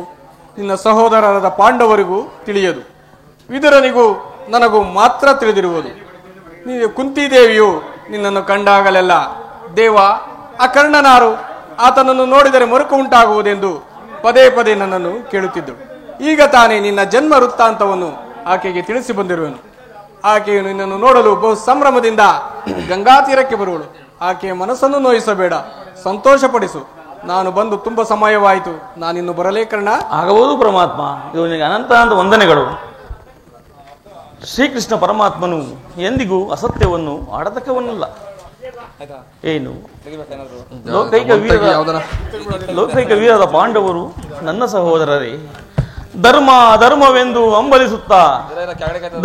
ನಿನ್ನ ಸಹೋದರರಾದ ಪಾಂಡವರಿಗೂ ತಿಳಿಯದು. ವಿದುರನಿಗೂ ನನಗೂ ಮಾತ್ರ ತಿಳಿದಿರುವುದು. ನೀನು ಕುಂತಿದೇವಿಯು ನಿನ್ನನ್ನು ಕಂಡಾಗಲೆಲ್ಲ ದೇವ ಆ ಕರ್ಣನಾರು, ಆತನನ್ನು ನೋಡಿದರೆ ಮರುಕು ಉಂಟಾಗುವುದೆಂದು ಪದೇ ಪದೇ ನನ್ನನ್ನು ಕೇಳುತ್ತಿದ್ದಳು. ಈಗ ತಾನೇ ನಿನ್ನ ಜನ್ಮ ವೃತ್ತಾಂತವನ್ನು ಆಕೆಗೆ ತಿಳಿಸಿ ಬಂದಿರುವೆನು. ಆಕೆಯು ನಿನ್ನನ್ನು ನೋಡಲು ಬಹು ಸಂಭ್ರಮದಿಂದ ಗಂಗಾ ತೀರಕ್ಕೆ ಬರುವಳು. ಆಕೆಯ ಮನಸ್ಸನ್ನು ನೋಯಿಸಬೇಡ, ಸಂತೋಷಪಡಿಸು. ನಾನು ಬಂದು ತುಂಬ ಸಮಯವಾಯಿತು, ನಾನಿನ್ನು ಬರಲೇ ಕರ್ಣ. ಆಗಬಹುದು ಪರಮಾತ್ಮ, ಇವನಿಗೆ ಅನಂತ ವಂದನೆಗಳು. ಶ್ರೀಕೃಷ್ಣ ಪರಮಾತ್ಮನು ಎಂದಿಗೂ ಅಸತ್ಯವನ್ನು ಆಡತಕ್ಕವನ್ನಲ್ಲ. ಏನು ಲೋಕೈಕ ವೀರದ ಪಾಂಡವರು ನನ್ನ ಸಹೋದರರೇ. ಧರ್ಮ ಧರ್ಮವೆಂದು ಹಂಬಲಿಸುತ್ತಾ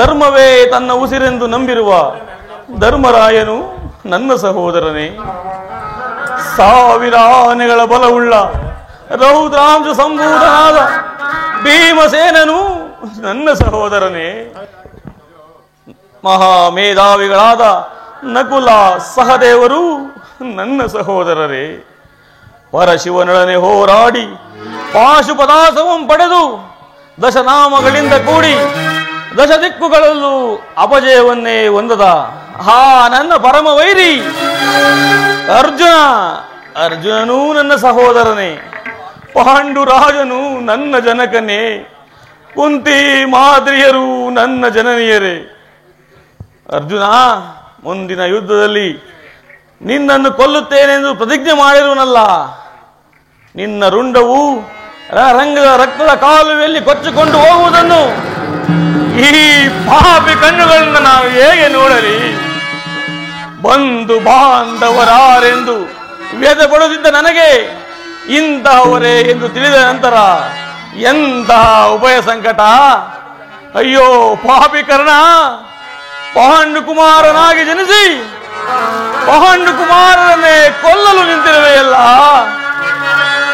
ಧರ್ಮವೇ ತನ್ನ ಉಸಿರೆಂದು ನಂಬಿರುವ ಧರ್ಮರಾಯನು ನನ್ನ ಸಹೋದರನೇ. ಸಾವಿರ ಆನೆಗಳ ಬಲವುಳ್ಳ ರೌದ್ರಾಂಶ ಸಂಭೂತನಾದ ಭೀಮಸೇನನು ನನ್ನ ಸಹೋದರನೇ. ಮಹಾಮೇಧಾವಿಗಳಾದ ನಕುಲ ಸಹದೇವರು ನನ್ನ ಸಹೋದರರೇ. ಪರಶಿವನೊಡನೆ ಹೋರಾಡಿ ಪಾಶುಪದಾಸವಂ ಪಡೆದು ದಶನಾಮಗಳಿಂದ ಕೂಡಿ ದಶ ದಿಕ್ಕುಗಳಲ್ಲೂ ಅಪಜಯವನ್ನೇ ಹೊಂದದ ಹಾ ನನ್ನ ಪರಮ ವೈರಿ ಅರ್ಜುನನೂ ನನ್ನ ಸಹೋದರನೇ. ಪಾಂಡುರಾಜನು ನನ್ನ ಜನಕನೇ. ಕುಂತಿ ಮಾದ್ರಿಯರು ನನ್ನ ಜನನಿಯರೇ. ಅರ್ಜುನ, ಮುಂದಿನ ಯುದ್ಧದಲ್ಲಿ ನಿನ್ನನ್ನು ಕೊಲ್ಲುತ್ತೇನೆಂದು ಪ್ರತಿಜ್ಞೆ ಮಾಡಿರುವನಲ್ಲ. ನಿನ್ನ ರುಂಡವು ರಂಗದ ರಕ್ತದ ಕಾಲುವೆಯಲ್ಲಿ ಕೊಚ್ಚಿಕೊಂಡು ಹೋಗುವುದನ್ನು ಈ ಪಾಪಿ ಕಣ್ಣುಗಳನ್ನು ನಾವು ಹೇಗೆ ನೋಡಲಿ? ಬಂಧು ಬಾಂಧವರಾರೆಂದು ವ್ಯದೆ ಪಡುತ್ತಿದ್ದ ನನಗೆ ಇಂತಹವರೇ ಎಂದು ತಿಳಿದ ನಂತರ ಎಂತಹ ಉಭಯ ಸಂಕಟ! ಅಯ್ಯೋ ಪಾಪಿ ಕರ್ಣ, ಪಾಂಡು ಕುಮಾರನಾಗಿ ಜನಿಸಿ ಪಾಂಡು ಕುಮಾರರನ್ನೇ ಕೊಲ್ಲಲು ನಿಂತಿರುವೆಯಲ್ಲ.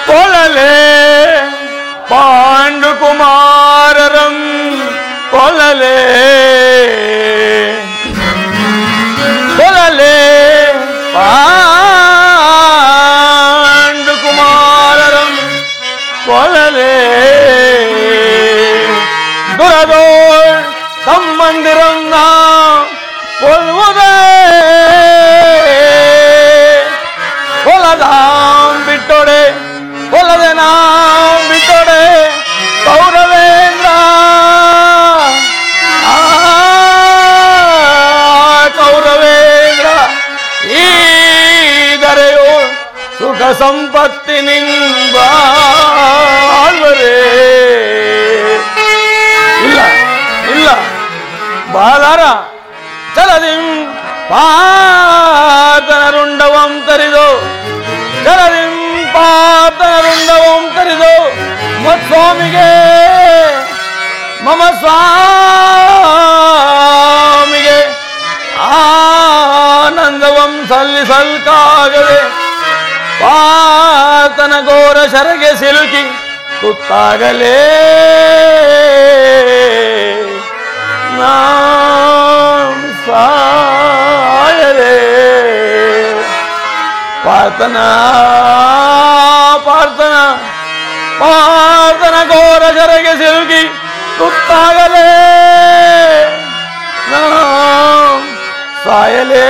ಕೊಲ್ಲಲೇ ಪಾಂಡು ಕುಮಾರರಂ ಕೊಲ್ಲಲೇ, ಕೊಲ್ಲಲೇ ಪಾಂಡು ಕುಮಾರರಂ ಕೊಲ್ಲಲೇ. ದುರದೋ ಸಂಬಂಧಿರನ್ನ ಕೊಲ್ಲುವುದೇ, ಕೊಲ್ಲದಾಂ ಬಿಟ್ಟೊಡೆ ಕೊಲ್ಲದೆ ನಾಂ ಬಿಟ್ಟೊಡೆ ಕೌರವೇಂದ್ರ. ಕೌರವೇಂದ್ರ ಈ ದರೆಯೋ ಸುಖ ಸಂಪತ್ತಿ ನಿಂಬಾಳ್ವರೇ. ಇಲ್ಲ ಇಲ್ಲ ಬಾಲಾರ ಚಲದಿಂ ಪಾತನ ರುಂಡವಂ ತರಿದು, ಚಲದಿಂ ಪಾತನ ರುಂಡವಂ ತರಿದು ಮತ್ಸ್ವಾಮಿಗೆ ಮಮ ಸ್ವಾಮಿಗೆ ಆನಂದವಂ ಸಲ್ಲಿಸಲ್ಕಾಗದೆ ಪಾತನ ಘೋರ ಶರಗೆ ಸಿಲುಕಿ ತುತ್ತಾಗಲೇ ಸಾಯಲೇ. ಪಾರ್ಥನ ಪಾರ್ಥನ ಪಾರ್ಥನ ಘೋರ ಶರಗೆ ಸಿಲುಕಿ ತುತ್ತಾಗಲೇ ಸಾಯಲೇ.